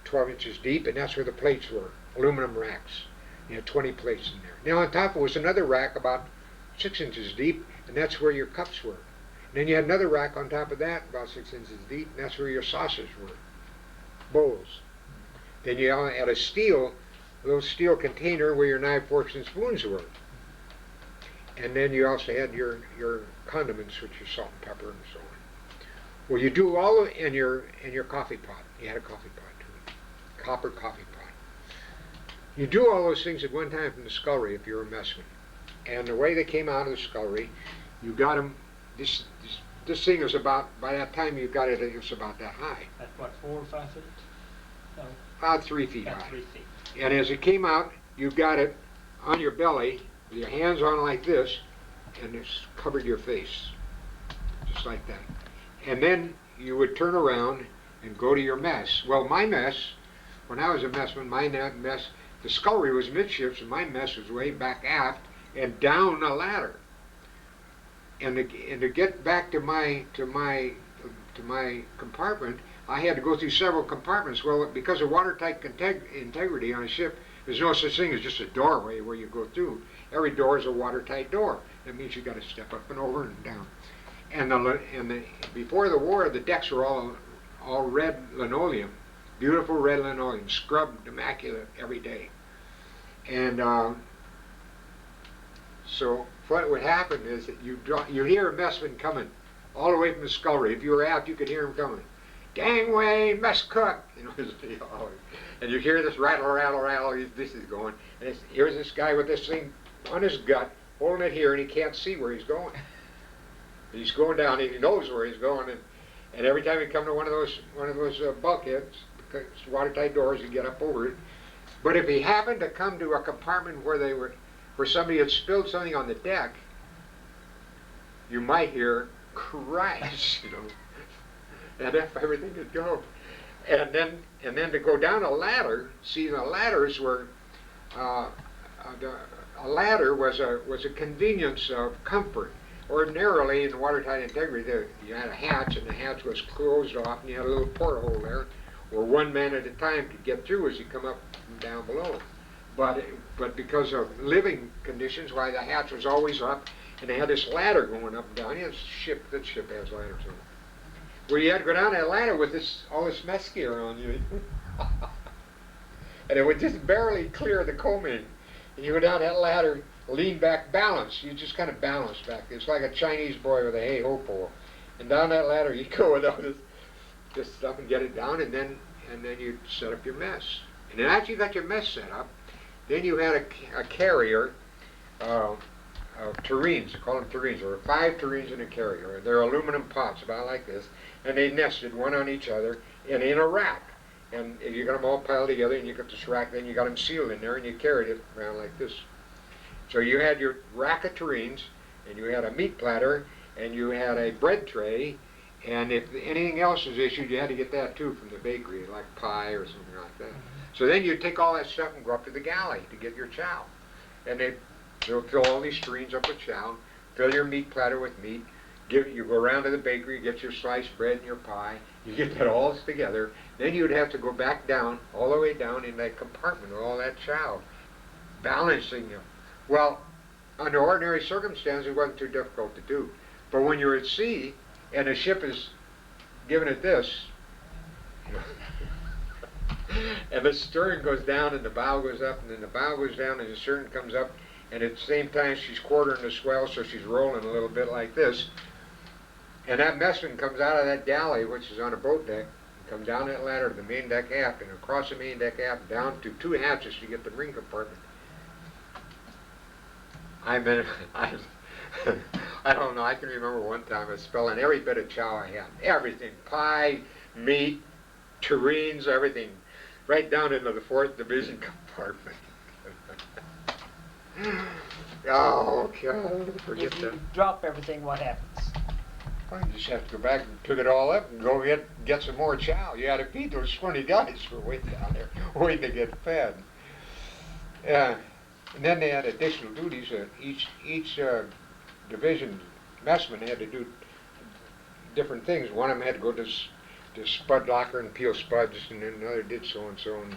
12 inches deep, and that's where the plates were, aluminum racks. You had 20 plates in there. Now on top was another rack about 6 inches deep, and that's where your cups were. And then you had another rack on top of that, about 6 inches deep, and that's where your saucers were, bowls. Then you had a little steel container where your knife, forks, and spoons were. And then you also had your condiments, which is salt and pepper and so on. Well, you do all of it in your coffee pot. You had a coffee pot too, copper coffee pot. You do all those things at one time from the scullery if you're a messman. And the way they came out of the scullery, you got them. This thing is about, by that time you got it, it was about that high. That's what, 4 or 5 feet? No. About 3 feet About high. 3 feet. And as it came out, you got it on your belly, with your hands on like this, and it's covered your face, just like that. And then you would turn around and go to your mess. Well, my mess, when I was a messman, the scullery was midships, and my mess was way back aft and down a ladder. And to get back to my compartment, I had to go through several compartments. Well, because of watertight integrity on a ship, there's no such thing as just a doorway where you go through. Every door is a watertight door. That means you got to step up and over and down. And before the war, the decks were all red linoleum, beautiful red linoleum, scrubbed, immaculate every day. And so what would happen is that you hear a messman coming all the way from the scullery. If you were aft, you could hear him coming. Gangway, mess cook, and you hear this rattle, rattle, rattle. This is going, and here's this guy with this thing on his gut, holding it here, and he can't see where he's going. He's going down, and he knows where he's going, and every time he come to one of those bulkheads, because it's watertight doors, you get up over it. But if he happened to come to a compartment where somebody had spilled something on the deck, you might hear cries, and if everything could go. And then to go down a ladder, see the ladders were, a ladder was a convenience of comfort. Ordinarily in watertight integrity, you had a hatch, and the hatch was closed off, and you had a little porthole there, where one man at a time could get through as you come up from down below. But because of living conditions, why the hatch was always up, and they had this ladder going up and down. You know, that ship has ladders in it. Where you had to go down that ladder with all this mess gear on you. And it would just barely clear the coaming. And you go down that ladder, lean back, balance. You just kind of balance back. It's like a Chinese boy with a hey-ho pole. And down that ladder you go with all this stuff and get it down, and then you set up your mess. And then after you got your mess set up, then you had a carrier, tureens. They call them tureens. There were 5 tureens in a carrier. They're aluminum pots about like this, and they nested one on each other and in a rack. And you got them all piled together, and you got this rack, then you got them sealed in there, and you carried it around like this. So you had your rack of tureens, and you had a meat platter, and you had a bread tray, and if anything else was issued, you had to get that too from the bakery, like pie or something like that. So then you'd take all that stuff and go up to the galley to get your chow. And they'll fill all these tureens up with chow, fill your meat platter with meat, you go around to the bakery, get your sliced bread and your pie, you get that all together, then you'd have to go back down, all the way down in that compartment with all that chow, balancing them. Well, under ordinary circumstances, it wasn't too difficult to do. But when you're at sea, and the ship is giving it this, and the stern goes down and the bow goes up, and then the bow goes down and the stern comes up, and at the same time she's quartering the swell, so she's rolling a little bit like this. And that messman comes out of that galley, which is on a boat deck, and comes down that ladder to the main deck aft, and across the main deck aft, down to 2 hatches to get the marine compartment. I don't know, I can remember one time I was spilling every bit of chow I had. Everything, pie, meat, tureens, everything, right down into the 4th division compartment. Oh, God, forget If that. you drop everything, what happens? Well, you just have to go back and pick it all up and go get some more chow. You had to feed those 20 guys who were waiting down there, waiting to get fed. And then they had additional duties. Each division messman had to do different things. One of them had to go to spud locker and peel spuds, and then another did so and so. And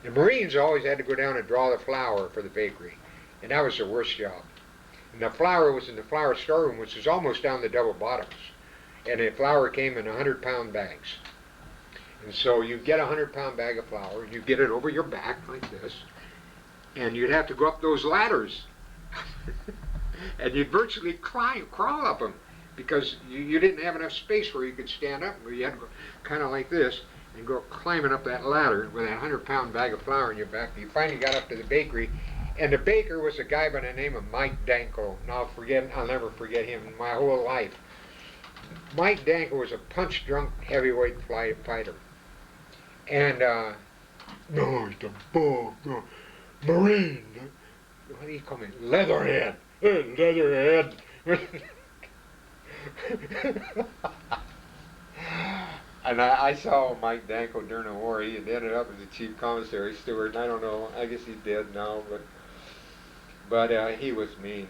the Marines always had to go down and draw the flour for the bakery, and that was the worst job. And the flour was in the flour storeroom, which was almost down the double bottoms, and the flour came in 100-pound bags. And so you get a 100-pound bag of flour, you get it over your back like this, and you'd have to go up those ladders, and you'd virtually crawl up them, because you didn't have enough space where you could stand up. You had to go kind of like this and go climbing up that ladder with that 100-pound bag of flour in your back. And you finally got up to the bakery, and the baker was a guy by the name of Mike Danko. And I'll never forget him in my whole life. Mike Danko was a punch-drunk heavyweight fighter, and no, he's the bull, no, Marine. What do you call me? Leatherhead. Hey, Leatherhead. And I saw Mike Danko during the war. He had ended up as the chief commissary steward, and I don't know, I guess he's dead now, but he was mean.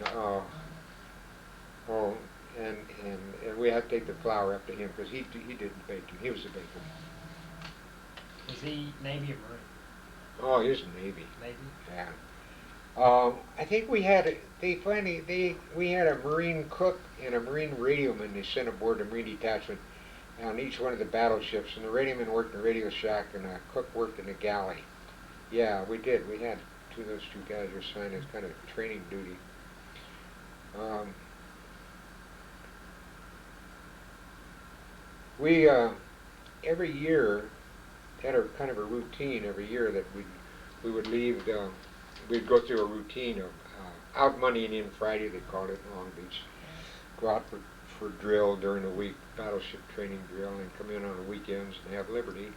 And we had to take the flour up to him, because he did the baking. He was the baker. Was he Navy or Marine? Oh, he was Navy. Navy? Yeah. I think we had a Marine cook and a Marine radioman they sent aboard the Marine detachment on each one of the battleships, and the radioman worked in the radio shack and the cook worked in the galley. Yeah, we did. We had those 2 guys were assigned as kind of training duty. We every year had a kind of a routine every year that we would leave. We'd go through a routine of out Monday in Friday, they called it in Long Beach. Go out for drill during the week, battleship training drill, and come in on the weekends and have liberty.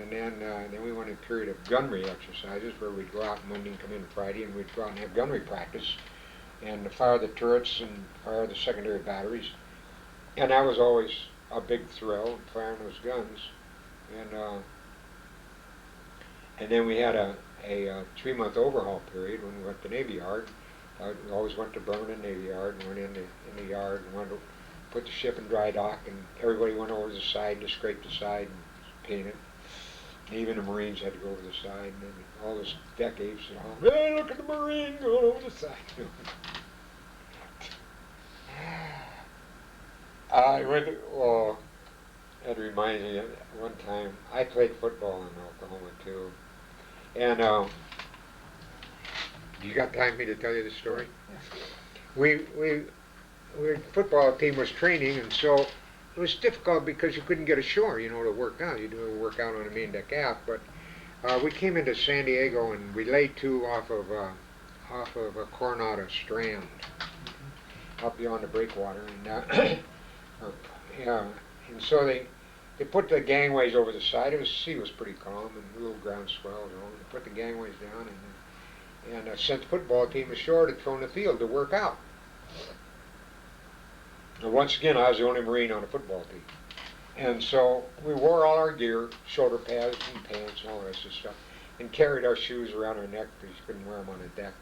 And then we went in a period of gunnery exercises where we'd go out Monday and come in Friday, and we'd go out and have gunnery practice and fire the turrets and fire the secondary batteries. And that was always a big thrill, firing those guns. And then we had a 3-month overhaul period when we went to Navy Yard. We always went to Bremen Navy Yard and went in the yard and wanted to put the ship in dry dock, and everybody went over the side to scrape the side and paint it. And even the Marines had to go over the side, and all those deck apes and all, hey, look at the Marine going over the side. That reminds me of one time I played football in Oklahoma too, and you got time for me to tell you the story? We football team was training, and so it was difficult because you couldn't get ashore, to work out. You do a workout on a main deck aft, but we came into San Diego and we laid to off of a Coronado Strand, up beyond the breakwater, and and so they put the gangways over the side. The sea was pretty calm and a little ground swell. They put the gangways down and sent the football team ashore to throw in the field to work out. And once again, I was the only Marine on the football team. And so we wore all our gear, shoulder pads and pants and all the rest of the stuff, and carried our shoes around our neck because you couldn't wear them on the deck.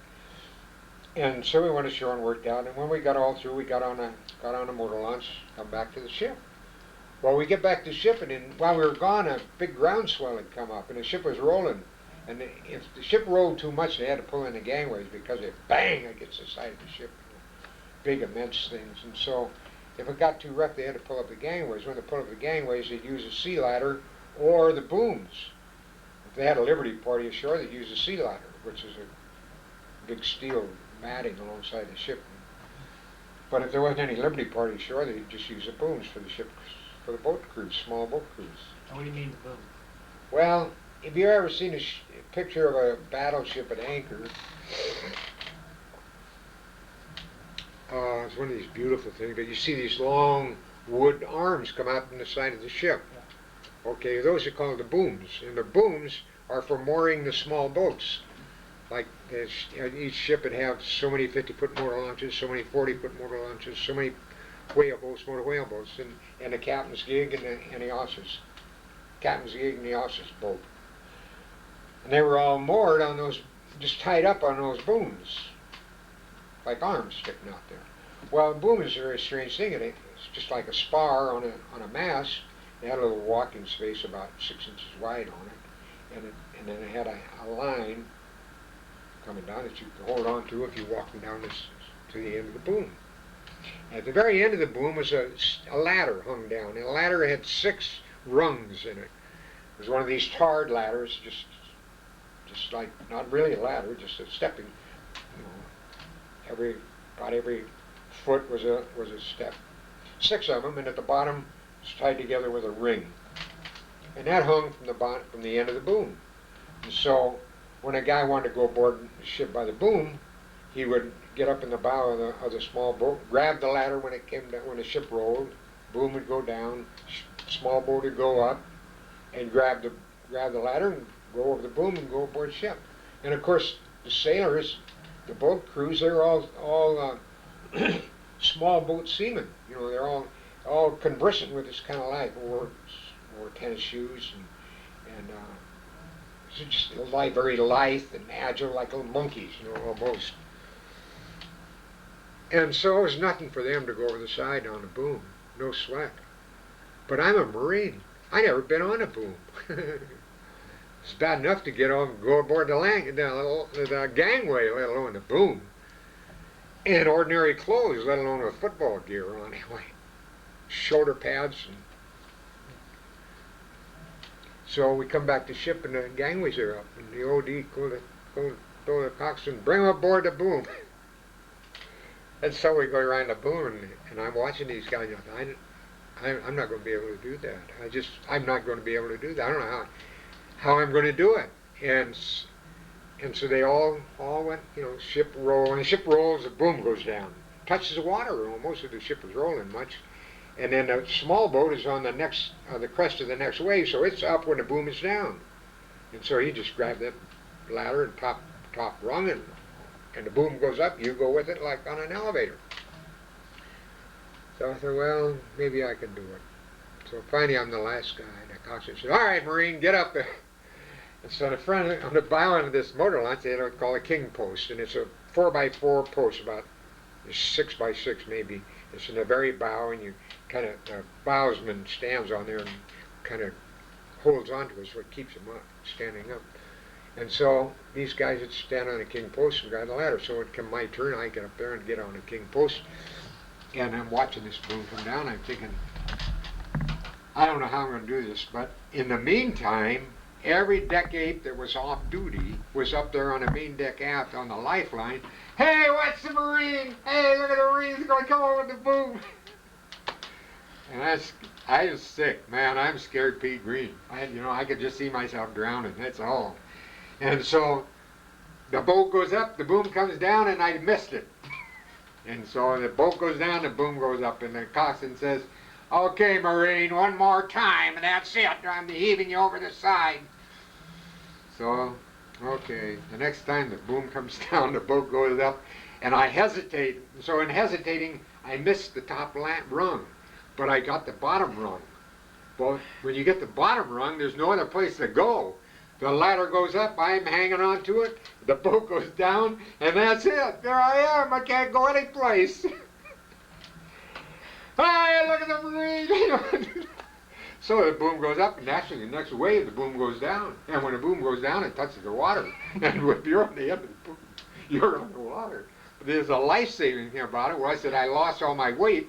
And so we went ashore and worked out, and when we got all through, we got on a motor launch, come back to the ship. Well, we get back to the ship, and while we were gone, a big groundswell had come up, and the ship was rolling. And if the ship rolled too much, they had to pull in the gangways because it bang against the side of the ship. Big, immense things. And so if it got too rough, they had to pull up the gangways. When they pull up the gangways, they'd use a sea ladder or the booms. If they had a Liberty party ashore, they'd use a sea ladder, which is a big steel matting alongside the ship. But if there wasn't any Liberty party ashore, they'd just use the booms for the ship, for the boat crews, small boat crews. And what do you mean the boom? Well, if you've ever seen a picture of a battleship at anchor, it's one of these beautiful things, but you see these long wood arms come out from the side of the ship. Okay, those are called the booms, and the booms are for mooring the small boats. Like each ship would have so many 50-foot motor launches, so many 40-foot motor launches, so many whale boats, motor whale boats, and the captain's gig and the U.S.S. Captain's gig and the U.S.S. boat. And they were all moored on those, just tied up on those booms, like arms sticking out there. Well, a boom is a very strange thing. It's just like a spar on a mast. It had a little walking space about 6 inches wide on it, and then it had a line coming down that you could hold on to if you're walking down to the end of the boom. At the very end of the boom was a ladder hung down, and the ladder had 6 rungs in it. It was one of these tarred ladders, just like, not really a ladder, just a stepping. About every foot was a step. 6 of them, and at the bottom was tied together with a ring, and that hung from the end of the boom. And so when a guy wanted to go aboard the ship by the boom, he would get up in the bow of the small boat, grab the ladder when it came down, when the ship rolled, boom would go down, small boat would go up, and grab the ladder and go over the boom and go aboard ship. And of course, the sailors, the boat crews, they're all small boat seamen. They're all conversant with this kind of life. Wore tennis shoes and just very lithe and agile, like little monkeys, almost. And so it was nothing for them to go over the side on a boom, no sweat. But I'm a Marine. I never been on a boom. It's bad enough to go aboard the gangway, let alone the boom. And ordinary clothes, let alone a football gear on anyway. Shoulder pads. So we come back to ship and the gangways are up, and the OD told the coxswain, bring them aboard the boom. And so we go around the boom, and I'm watching these guys. I'm not going to be able to do that. I'm not going to be able to do that. I don't know how I'm going to do it. And so they all went, ship roll. And the ship rolls, the boom goes down. Touches the water. Most of the ship is rolling much. And then the small boat is on the crest of the next wave, so it's up when the boom is down. And so he just grabbed that ladder and top rung, and the boom goes up, you go with it like on an elevator. So I thought, well, maybe I can do it. So finally I'm the last guy. And the coxswain said, all right, Marine, get up there. And so the front, on the bow end of this motor launch, they had what called a king post. And it's a 4x4 post, about 6x6 maybe. It's in the very bow, and you kind of, the bowsman stands on there and kind of holds onto it, so it keeps him up, standing up. And so these guys would stand on the king post and grab the ladder. So when it come my turn, I get up there and get on the king post. And I'm watching this boom come down. I'm thinking, I don't know how I'm going to do this. But in the meantime, every deck ape that was off duty was up there on the main deck aft on the lifeline. Hey, watch the Marine! Hey, look at the Marine's going to come over with the boom! And I was sick, man. I'm scared Pete Green. I could just see myself drowning. That's all. And so the boat goes up, the boom comes down, and I missed it. And so the boat goes down, the boom goes up, and the coxswain says, okay, Marine, one more time, and that's it. I'm heaving you over the side. So, okay, the next time the boom comes down, the boat goes up, and I hesitate. So in hesitating, I missed the top rung, but I got the bottom rung. Well, when you get the bottom rung, there's no other place to go. The ladder goes up, I'm hanging on to it, the boat goes down, and that's it. There I am, I can't go any place. Hey, look at the Marine! So the boom goes up, and naturally the next wave the boom goes down. And when the boom goes down, it touches the water. And if you're on the end of the boom, you're on the water. But there's a life-saving thing about it, where I said I lost all my weight,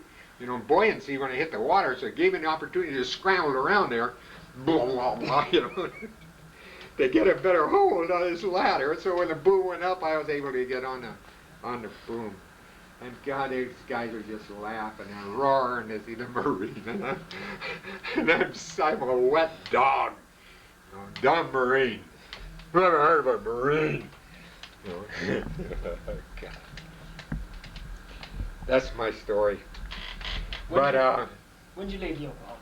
buoyancy when I hit the water, so it gave me an opportunity to scramble around there, blah, blah, blah, to get a better hold on this ladder. So when the boom went up, I was able to get on the boom. And God, these guys are just laughing and roaring to see the Marine. And I'm a wet dog. Dumb Marine. Never heard of a Marine. God. That's my story. When did you leave the Oklahoma?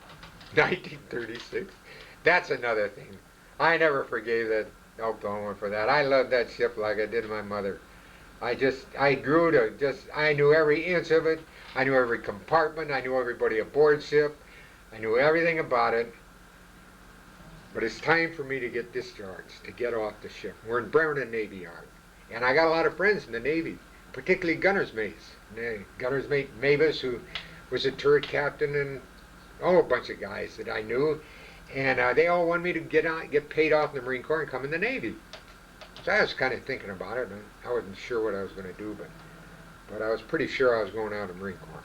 1936. That's another thing. I never forgave that Oklahoma for that. I loved that ship like I did my mother. I knew every inch of it. I knew every compartment. I knew everybody aboard ship. I knew everything about it. But it's time for me to get discharged, to get off the ship. We're in Bremerton Navy Yard. And I got a lot of friends in the Navy, particularly gunner's mates. Gunner's mate Mavis, who was a turret captain, and a bunch of guys that I knew. And they all wanted me to get paid off in the Marine Corps and come in the Navy. So I was kind of thinking about it, and I wasn't sure what I was going to do, but I was pretty sure I was going out of the Marine Corps.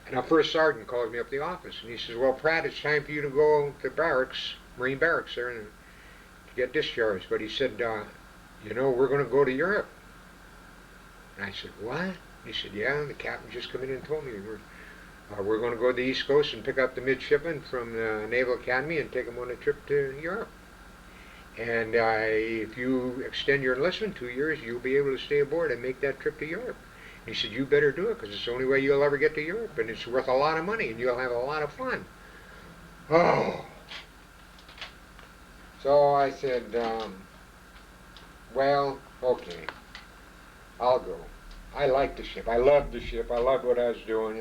And our first sergeant called me up to the office, and he says, well, Pratt, it's time for you to go to barracks, Marine barracks there, and to get discharged. But he said, we're going to go to Europe. And I said, what? He said, yeah, the captain just come in and told me we're going to go to the East Coast and pick up the midshipmen from the Naval Academy and take them on a trip to Europe. And if you extend your enlistment 2 years, you'll be able to stay aboard and make that trip to Europe. And he said, you better do it, because it's the only way you'll ever get to Europe, and it's worth a lot of money, and you'll have a lot of fun. Oh. So I said, well, okay, I'll go. I liked the ship. I loved the ship. I loved what I was doing,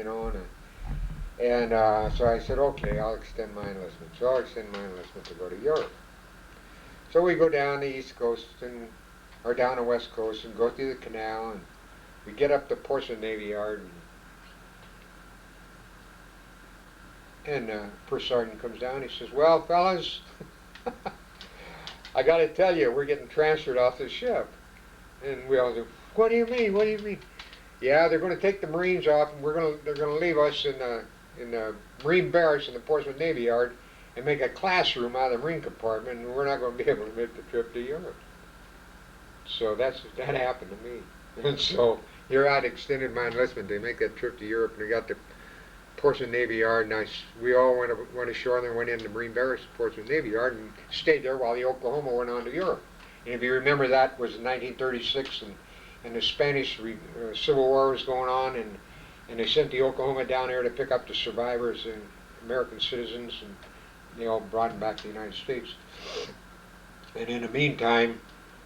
And so I said, okay, I'll extend my enlistment. So I'll extend my enlistment to go to Europe. So we go down the East Coast, or down the West Coast, and go through the canal, and we get up to Portsmouth Navy Yard, and first sergeant comes down. He says, well, fellas, I got to tell you, we're getting transferred off the ship. And we all said, what do you mean? What do you mean? Yeah, they're going to take the Marines off, and they're going to leave us in the Marine barracks in the Portsmouth Navy Yard and make a classroom out of the Marine compartment, and we're not going to be able to make the trip to Europe. So that happened to me. And so here I'd extended my enlistment to make that trip to Europe, and we got to Portsmouth Navy Yard, and we all went ashore and then went into the Marine barracks at Portsmouth Navy Yard and stayed there while the Oklahoma went on to Europe. And if you remember, that was in 1936, and the Spanish Civil War was going on, and they sent the Oklahoma down there to pick up the survivors and American citizens, and they all brought them back to the United States. And in the meantime,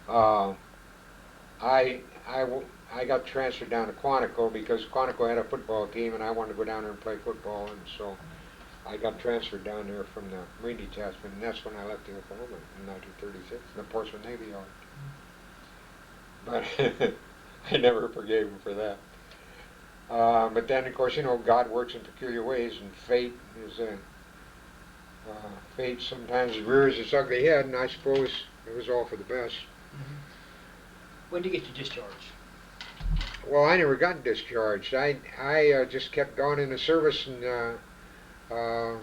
I got transferred down to Quantico because Quantico had a football team, and I wanted to go down there and play football. And so I got transferred down there from the Marine Detachment, and that's when I left the Oklahoma in 1936, in the Portsmouth Navy Yard. But I never forgave him for that. But then, of course, God works in peculiar ways, and fate sometimes rears its ugly head, and I suppose it was all for the best. Mm-hmm. When did you get your discharge? Well, I never got discharged. I just kept going in the service, and I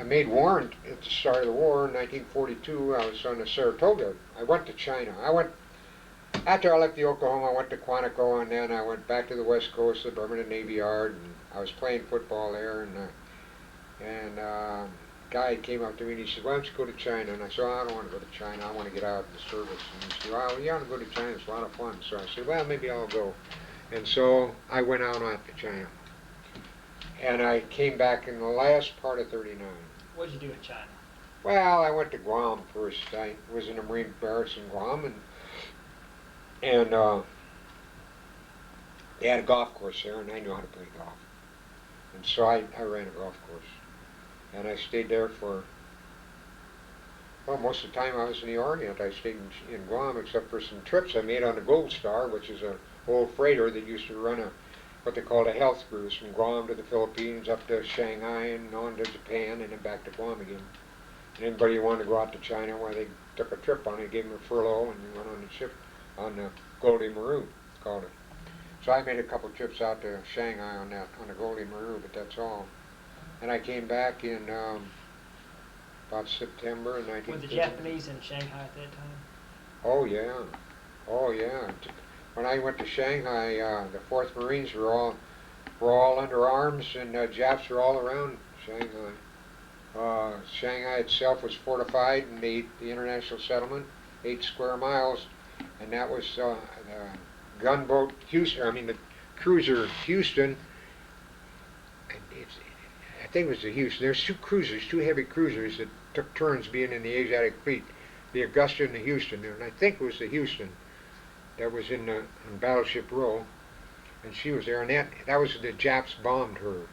made warrant at the start of the war in 1942. I was on the Saratoga. I went to China. After I left the Oklahoma, I went to Quantico, and then I went back to the West Coast, the Permanent Navy Yard, and I was playing football there, and a guy came up to me and he said, "Why don't you go to China?" And I said, "I don't want to go to China. I want to get out of the service." And he said, "Well, you want to go to China? It's a lot of fun." So I said, "Well, maybe I'll go." And so I went out to China. And I came back in the last part of '39. What did you do in China? Well, I went to Guam first. I was in a Marine barracks in Guam, and they had a golf course there, and I knew how to play golf. And so I ran a golf course. And I stayed there for, well, most of the time I was in the Orient. I stayed in Guam, except for some trips I made on the Gold Star, which is an old freighter that used to run what they called a health cruise from Guam to the Philippines, up to Shanghai, and on to Japan, and then back to Guam again. And anybody who wanted to go out to China, well, they took a trip on it, gave them a furlough, and they went on the ship on the Goldie Maru, called it. So I made a couple trips out to Shanghai on the Goldie Maru, but that's all. And I came back in about September of 1950. Were the Japanese in Shanghai at that time? Oh yeah, oh yeah. When I went to Shanghai, the 4th Marines were all under arms, and Japs were all around Shanghai. Shanghai itself was fortified, and the international settlement, 8 square miles, and that was the gunboat Houston. I mean the cruiser Houston. I think it was the Houston. There's 2 cruisers, 2 heavy cruisers that took turns being in the Asiatic fleet, the Augusta and the Houston. And I think it was the Houston that was in Battleship Row, and she was there. And that was the Japs bombed her.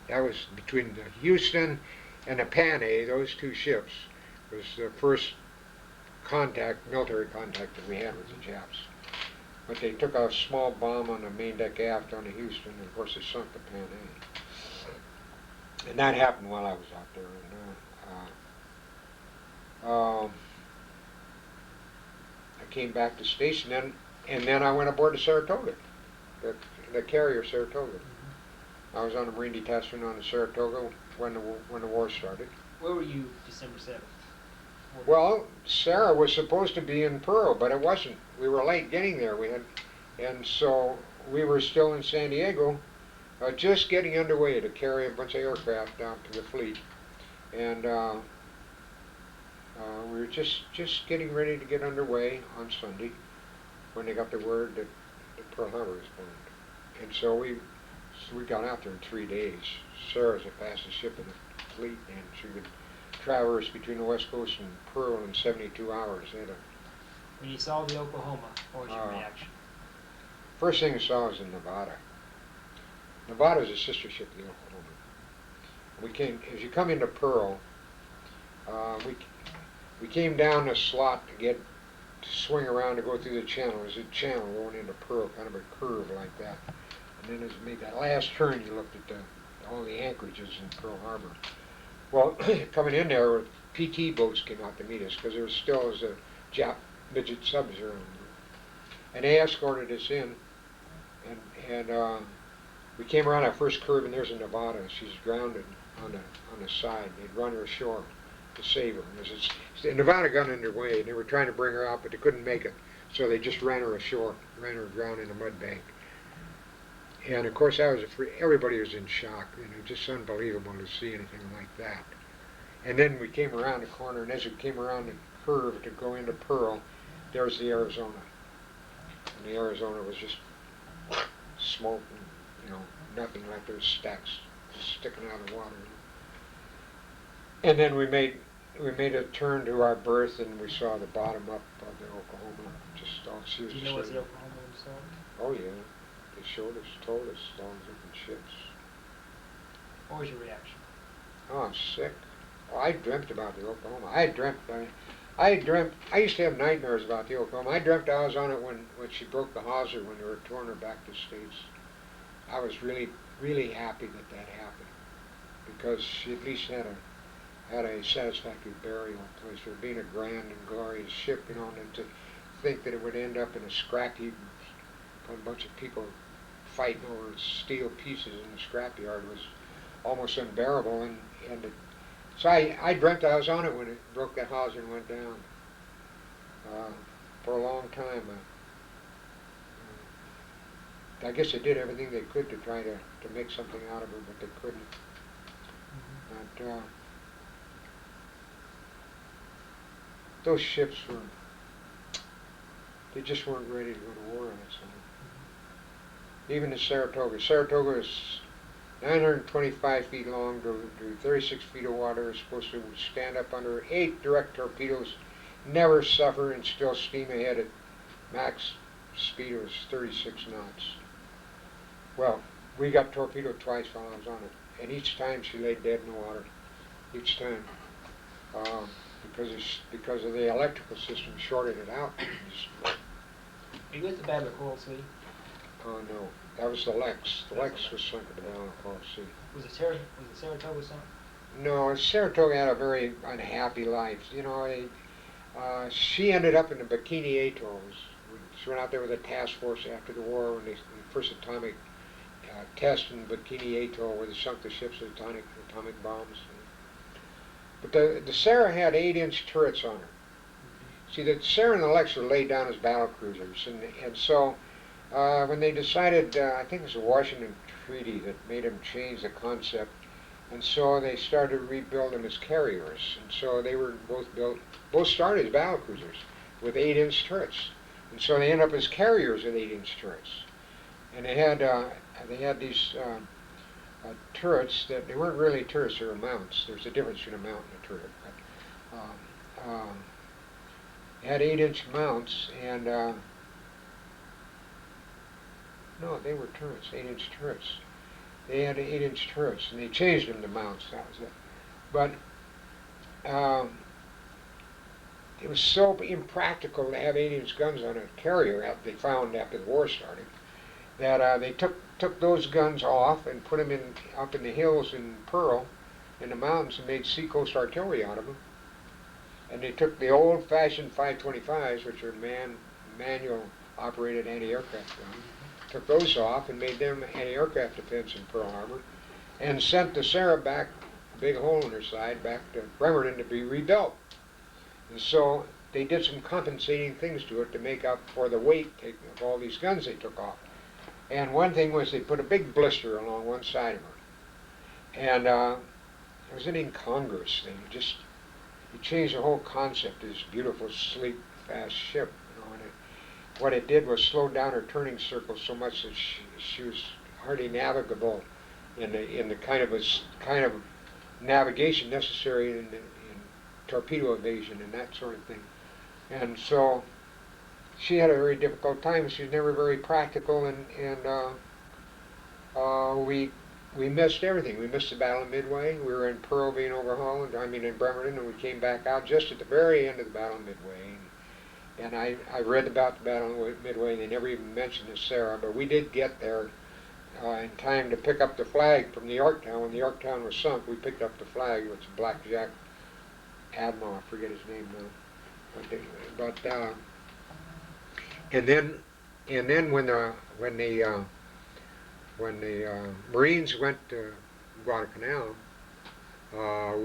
That was between the Houston and the Panay. Those 2 ships was the first military contact that we had with the Japs. But they took a small bomb on the main deck aft on the Houston, and of course it sunk the Panay. And that happened while I was out there. And I came back to station, and then I went aboard the Saratoga, the carrier Saratoga. Mm-hmm. I was on the Marine Detachment on the Saratoga when the war started. Where were you December 7th? Well, Sarah was supposed to be in Pearl, but it wasn't. We were late getting there. And so we were still in San Diego, just getting underway to carry a bunch of aircraft down to the fleet. And we were just getting ready to get underway on Sunday when they got the word that Pearl Harbor was bombed. And so we got out there in 3 days. Sarah's the fastest ship in the fleet, and she could traverse between the West Coast and Pearl in 72 hours. When you saw the Oklahoma, what was your reaction? First thing I saw was in Nevada. Nevada is a sister ship of the Oklahoma. As you come into Pearl, we came down the slot to swing around to go through the channel. There's a channel going into Pearl, kind of a curve like that. And then as you made that last turn, you looked at all the anchorages in Pearl Harbor. Well, coming in there, PT boats came out to meet us because there still was a Jap midget subs around. And they escorted us in, and we came around that first curve, and there's a Nevada. She's grounded on the side. They'd run her ashore to save her. The Nevada got underway, and they were trying to bring her out, but they couldn't make it. So they just ran her ashore, ran her aground in a mud bank. And of course, everybody was in shock. Just unbelievable to see anything like that. And then we came around the corner, and as we came around the curve to go into Pearl, there was the Arizona. And the Arizona was just smoke and, nothing, like those stacks just sticking out of the water. And then we made a turn to our berth, and we saw the bottom up of the Oklahoma. Just all she was. Do you know what's the Oklahoma installed? Oh yeah. They showed us, told us, all the different ships. What was your reaction? Oh, I'm sick. Oh, I dreamt about the Oklahoma. I used to have nightmares about the Oklahoma. I dreamt I was on it when she broke the hawser when they were towing her back to the States. I was really, really happy that that happened because she at least had a satisfactory burial place for being a grand and glorious ship, you know, and to think that it would end up in a scrap heap and a bunch of people fighting over steel pieces in the scrapyard was almost unbearable. So I dreamt I was on it when it broke that hawser and went down. For a long time. I guess they did everything they could to try to make something out of it, but they couldn't. But those ships they just weren't ready to go to war on its own. Even the Saratoga. Saratoga is 925 feet long, drew 36 feet of water, is supposed to stand up under 8 direct torpedoes, never suffer, and still steam ahead at max speed of 36 knots. Well, we got torpedoed twice while I was on it, and each time she lay dead in the water. Each time. Because of the electrical system shorted it out. Are you at the Battle of Coral Sea? Oh no, that was the Lex. The Lex was sunk at the Battle of Coral Sea. Was the Saratoga sunk? No, Saratoga had a very unhappy life. You know, she ended up in the Bikini Atolls. She went out there with a task force after the war when the first atomic test in Bikini Atoll where they sunk the ships with atomic bombs. But the Sarah had 8-inch turrets on her. See, the Sarah and the Lex were laid down as battle cruisers, and so when they decided, I think it was the Washington Treaty that made them change the concept, and so they started to rebuild them as carriers, and so they were both started as battle cruisers with 8-inch turrets, and so they ended up as carriers with 8-inch turrets, and they had these turrets that they weren't really turrets; they were mounts. There's a difference between a mount and a turret. But, they had 8-inch mounts, and no, they were turrets, 8-inch turrets. They had 8-inch turrets, and they changed them to mounts. That was it. But it was so impractical to have 8-inch guns on a carrier. They found after the war started that they took those guns off and put them up in the hills in Pearl, in the mountains, and made seacoast artillery out of them. And they took the old-fashioned 525s, which are manual operated anti-aircraft guns, took those off and made them anti-aircraft defense in Pearl Harbor, and sent the Sarah back, a big hole in her side, back to Bremerton to be rebuilt. And so they did some compensating things to it to make up for the weight of all these guns they took off. And one thing was they put a big blister along one side of her. And it was an incongruous thing. It changed the whole concept of this beautiful, sleek, fast ship. You know, and what it did was slow down her turning circle so much that she was hardly navigable in the kind of navigation necessary in torpedo evasion and that sort of thing. And so she had a very difficult time. She was never very practical, and we missed everything. We missed the Battle of Midway. We were in Pearl being overhauled, in Bremerton, and we came back out just at the very end of the Battle of Midway. And I read about the Battle of Midway, and they never even mentioned the Sarah, but we did get there in time to pick up the flag from the Yorktown. When the Yorktown was sunk, we picked up the flag. It was a Blackjack Admiral, I forget his name now. And then when the Marines went to Guadalcanal,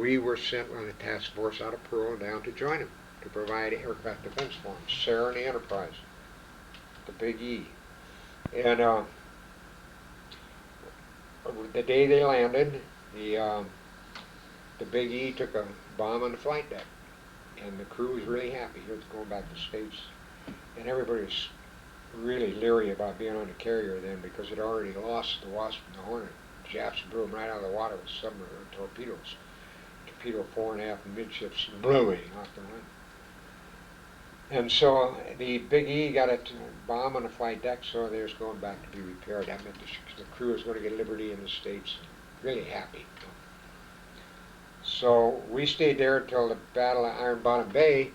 we were sent on a task force out of Pearl down to join them to provide aircraft defense for them. Sarah and the Enterprise, the Big E, and the day they landed, the Big E took a bomb on the flight deck, and the crew was really happy. He was going back to the States, and everybody was really leery about being on the carrier then because it already lost the Wasp and the Hornet. The Japs blew them right out of the water with submarine torpedoes. Torpedo 4.5 midships blew it off the wind. And so the Big E got a bomb on the flight deck, so they was going back to be repaired. That meant the crew was going to get liberty in the States. Really happy. So we stayed there until the Battle of Iron Bottom Bay,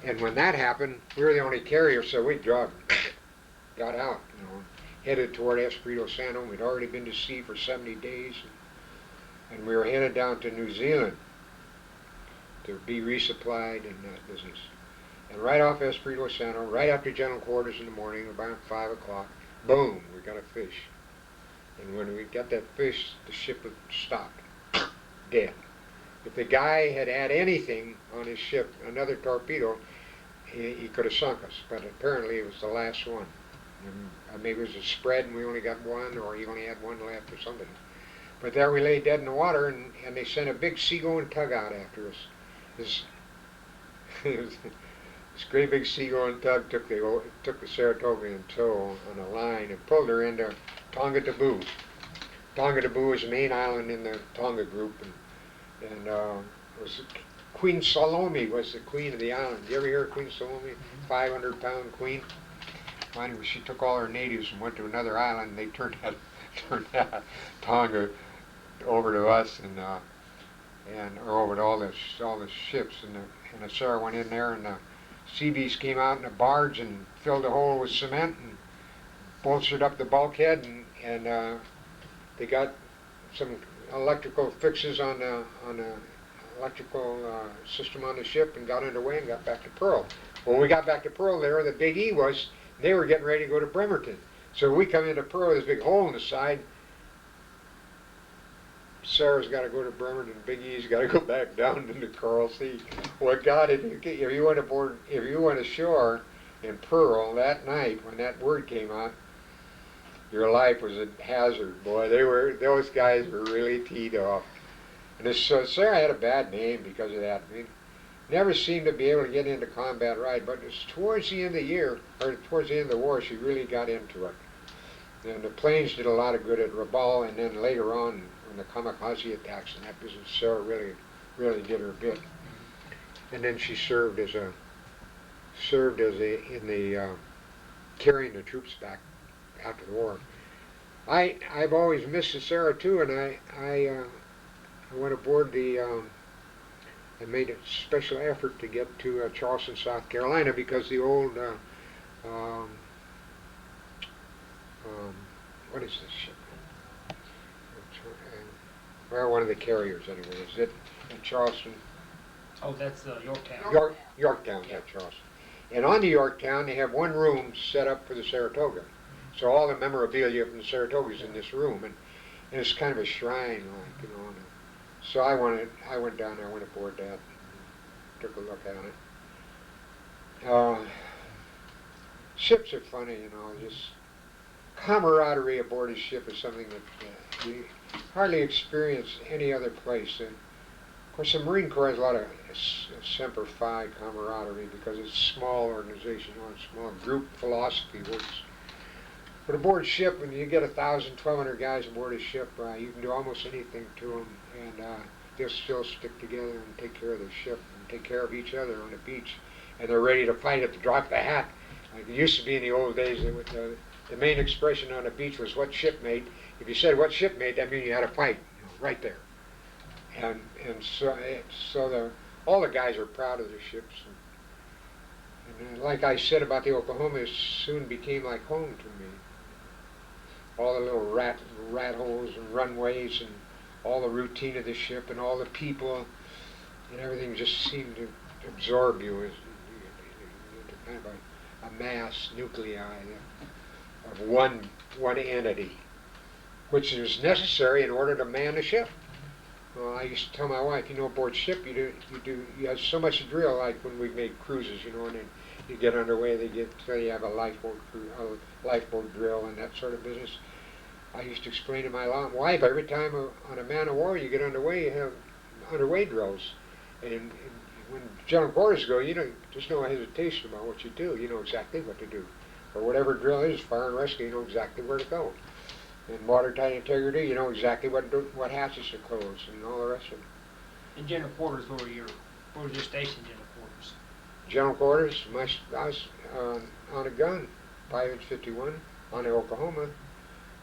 and when that happened, we were the only carrier, so we got out, headed toward Espiritu Santo. We'd already been to sea for 70 days, and we were headed down to New Zealand to be resupplied in that business. And right off Espiritu Santo, right after general quarters in the morning, about 5 o'clock, boom, we got a fish. And when we got that fish, the ship had stopped, dead. If the guy had had anything on his ship, another torpedo, he could have sunk us. But apparently it was the last one. And maybe it was a spread and we only got one, or he only had one left or something. But there we lay dead in the water, and they sent a big seagoing tug out after us. This great big seagoing tug took the Saratoga in tow on a line and pulled her into Tonga Taboo. Tonga Taboo is the main island in the Tonga group, and was Queen Salome was the queen of the island. You ever hear of Queen Salome? 500-pound queen. Anyway, she took all her natives and went to another island. And they turned that Tonga over to us, or over to all the ships, and the Sarah went in there, and the sea beast came out in a barge and filled the hole with cement and bolstered up the bulkhead, and they got some electrical fixes on the electrical system on the ship and got underway and got back to Pearl. When we got back to Pearl, there the Big E was. They were getting ready to go to Bremerton. So we come into Pearl, there's a big hole in the side. Sarah's got to go to Bremerton. Big E's got to go back down into Coral Sea. What God, if you went ashore in Pearl that night when that word came out, your life was a hazard, boy. Those guys were really teed off. And so Sarah had a bad name because of that. I mean, never seemed to be able to get into combat right, but it's towards the end of the year, or towards the end of the war, she really got into it. And the planes did a lot of good at Rabaul, and then later on, when the kamikaze attacks and that business, Sarah really did her bit. And then she served in the carrying the troops back after the war. I've always missed Sarah too, and I went aboard I made a special effort to get to Charleston, South Carolina, because the old what is this ship? Well, one of the carriers anyway. Is it in Charleston? Oh, that's Yorktown. Yorktown, yeah, Charleston. And on the Yorktown, they have one room set up for the Saratoga. So all the memorabilia from the Saratoga is in this room, and it's kind of a shrine, like, So I went down there, went aboard that, and took a look at it. Ships are funny, just camaraderie aboard a ship is something that you hardly experience any other place. And of course, the Marine Corps has a lot of Semper Fi camaraderie because it's a small organization, small group philosophy works. But aboard ship, when you get 1,000, 1,200 guys aboard a ship, you can do almost anything to them, and they'll still stick together and take care of the ship and take care of each other on the beach. And they're ready to fight at the drop of the hat. Like it used to be in the old days, the main expression on the beach was "what shipmate." If you said "what shipmate," that means you had a fight, right there. And so all the guys are proud of their ships. And like I said about the Oklahoma, it soon became like home to me. All the little rat holes and runways and all the routine of the ship and all the people and everything just seemed to absorb you as kind of a mass nuclei of one entity, which is necessary in order to man a ship. Well, I used to tell my wife, aboard ship you have so much drill, like when we made cruises, and then you get underway, you have a lifeboat drill and that sort of business. I used to explain to my wife, every time on a man of war you get underway, you have underway drills. And when general quarters go, there's no hesitation about what you do. You know exactly what to do. Or whatever drill is, fire and rescue, you know exactly where to go. And watertight integrity, you know exactly what hatches to close and all the rest of it. In general quarters, where was your station, general quarters? general quarters, I was on a gun, 5-inch 51, on the Oklahoma,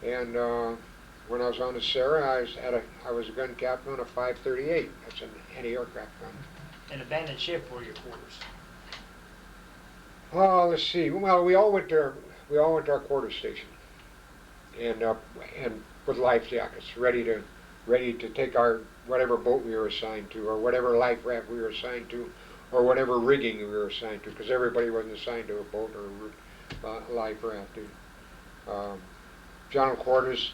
and when I was on the Sarah, I was a gun captain on a 538. That's an anti-aircraft gun. An abandoned ship were your quarters. Oh, let's see. Well, we all went to our quarters station, and with life jackets, ready to take our whatever boat we were assigned to, or whatever life raft we were assigned to, or whatever rigging we were assigned to, because everybody wasn't assigned to a boat or a life raft. General quarters,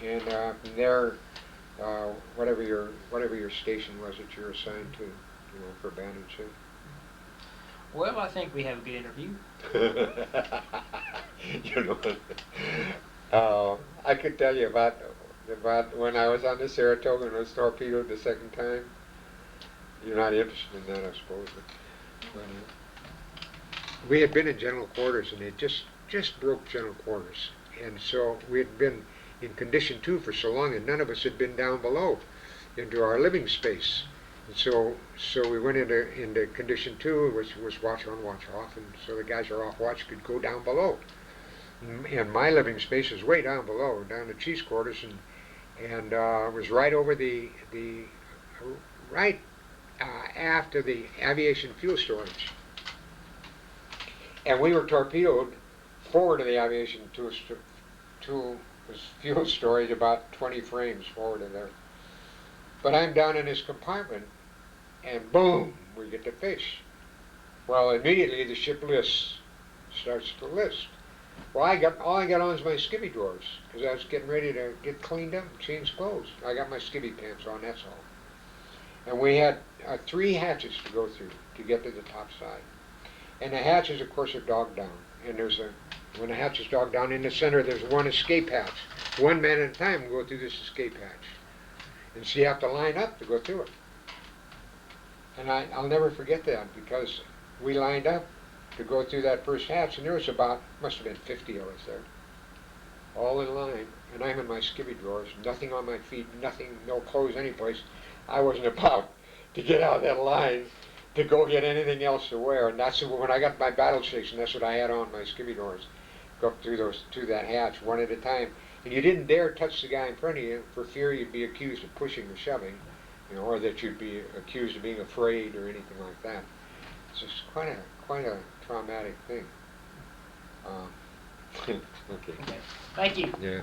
and from there, whatever your station was that you're assigned to, for abandoned ship. Well, I think we have a good interview. I could tell you about when I was on the Saratoga and was torpedoed the second time. You're not interested in that, I suppose. But we had been in general quarters, and it just broke general quarters, and so we had been in condition 2 for so long, and none of us had been down below into our living space. And so we went into condition 2, which was watch on, watch off, and so the guys who are off watch could go down below. And my living space is way down below, down the chief's quarters, and it was right over right after the aviation fuel storage. And we were torpedoed forward of the aviation fuel storage, about 20 frames forward of there. But I'm down in this compartment, and boom, we get to fish. Well, immediately the ship starts to list. Well, all I got on is my skivvy drawers, because I was getting ready to get cleaned up and change clothes. I got my skivvy pants on, that's all. And we had 3 hatches to go through to get to the top side. And the hatches, of course, are dogged down. And when the hatch is dogged down, in the center there's one escape hatch. One man at a time will go through this escape hatch. And so you have to line up to go through it. And I'll never forget that, because we lined up to go through that first hatch, and there was must have been 50 of us there, all in line, and I'm in my skivvy drawers, nothing on my feet, nothing, no clothes anyplace. I wasn't about to get out of that line to go get anything else to wear, and that's when I got my battle station, that's what I had on, my skivvy drawers. Go up through that hatch one at a time. And you didn't dare touch the guy in front of you for fear you'd be accused of pushing or shoving, or that you'd be accused of being afraid or anything like that. It's just quite a traumatic thing. Okay. Thank you. Yeah.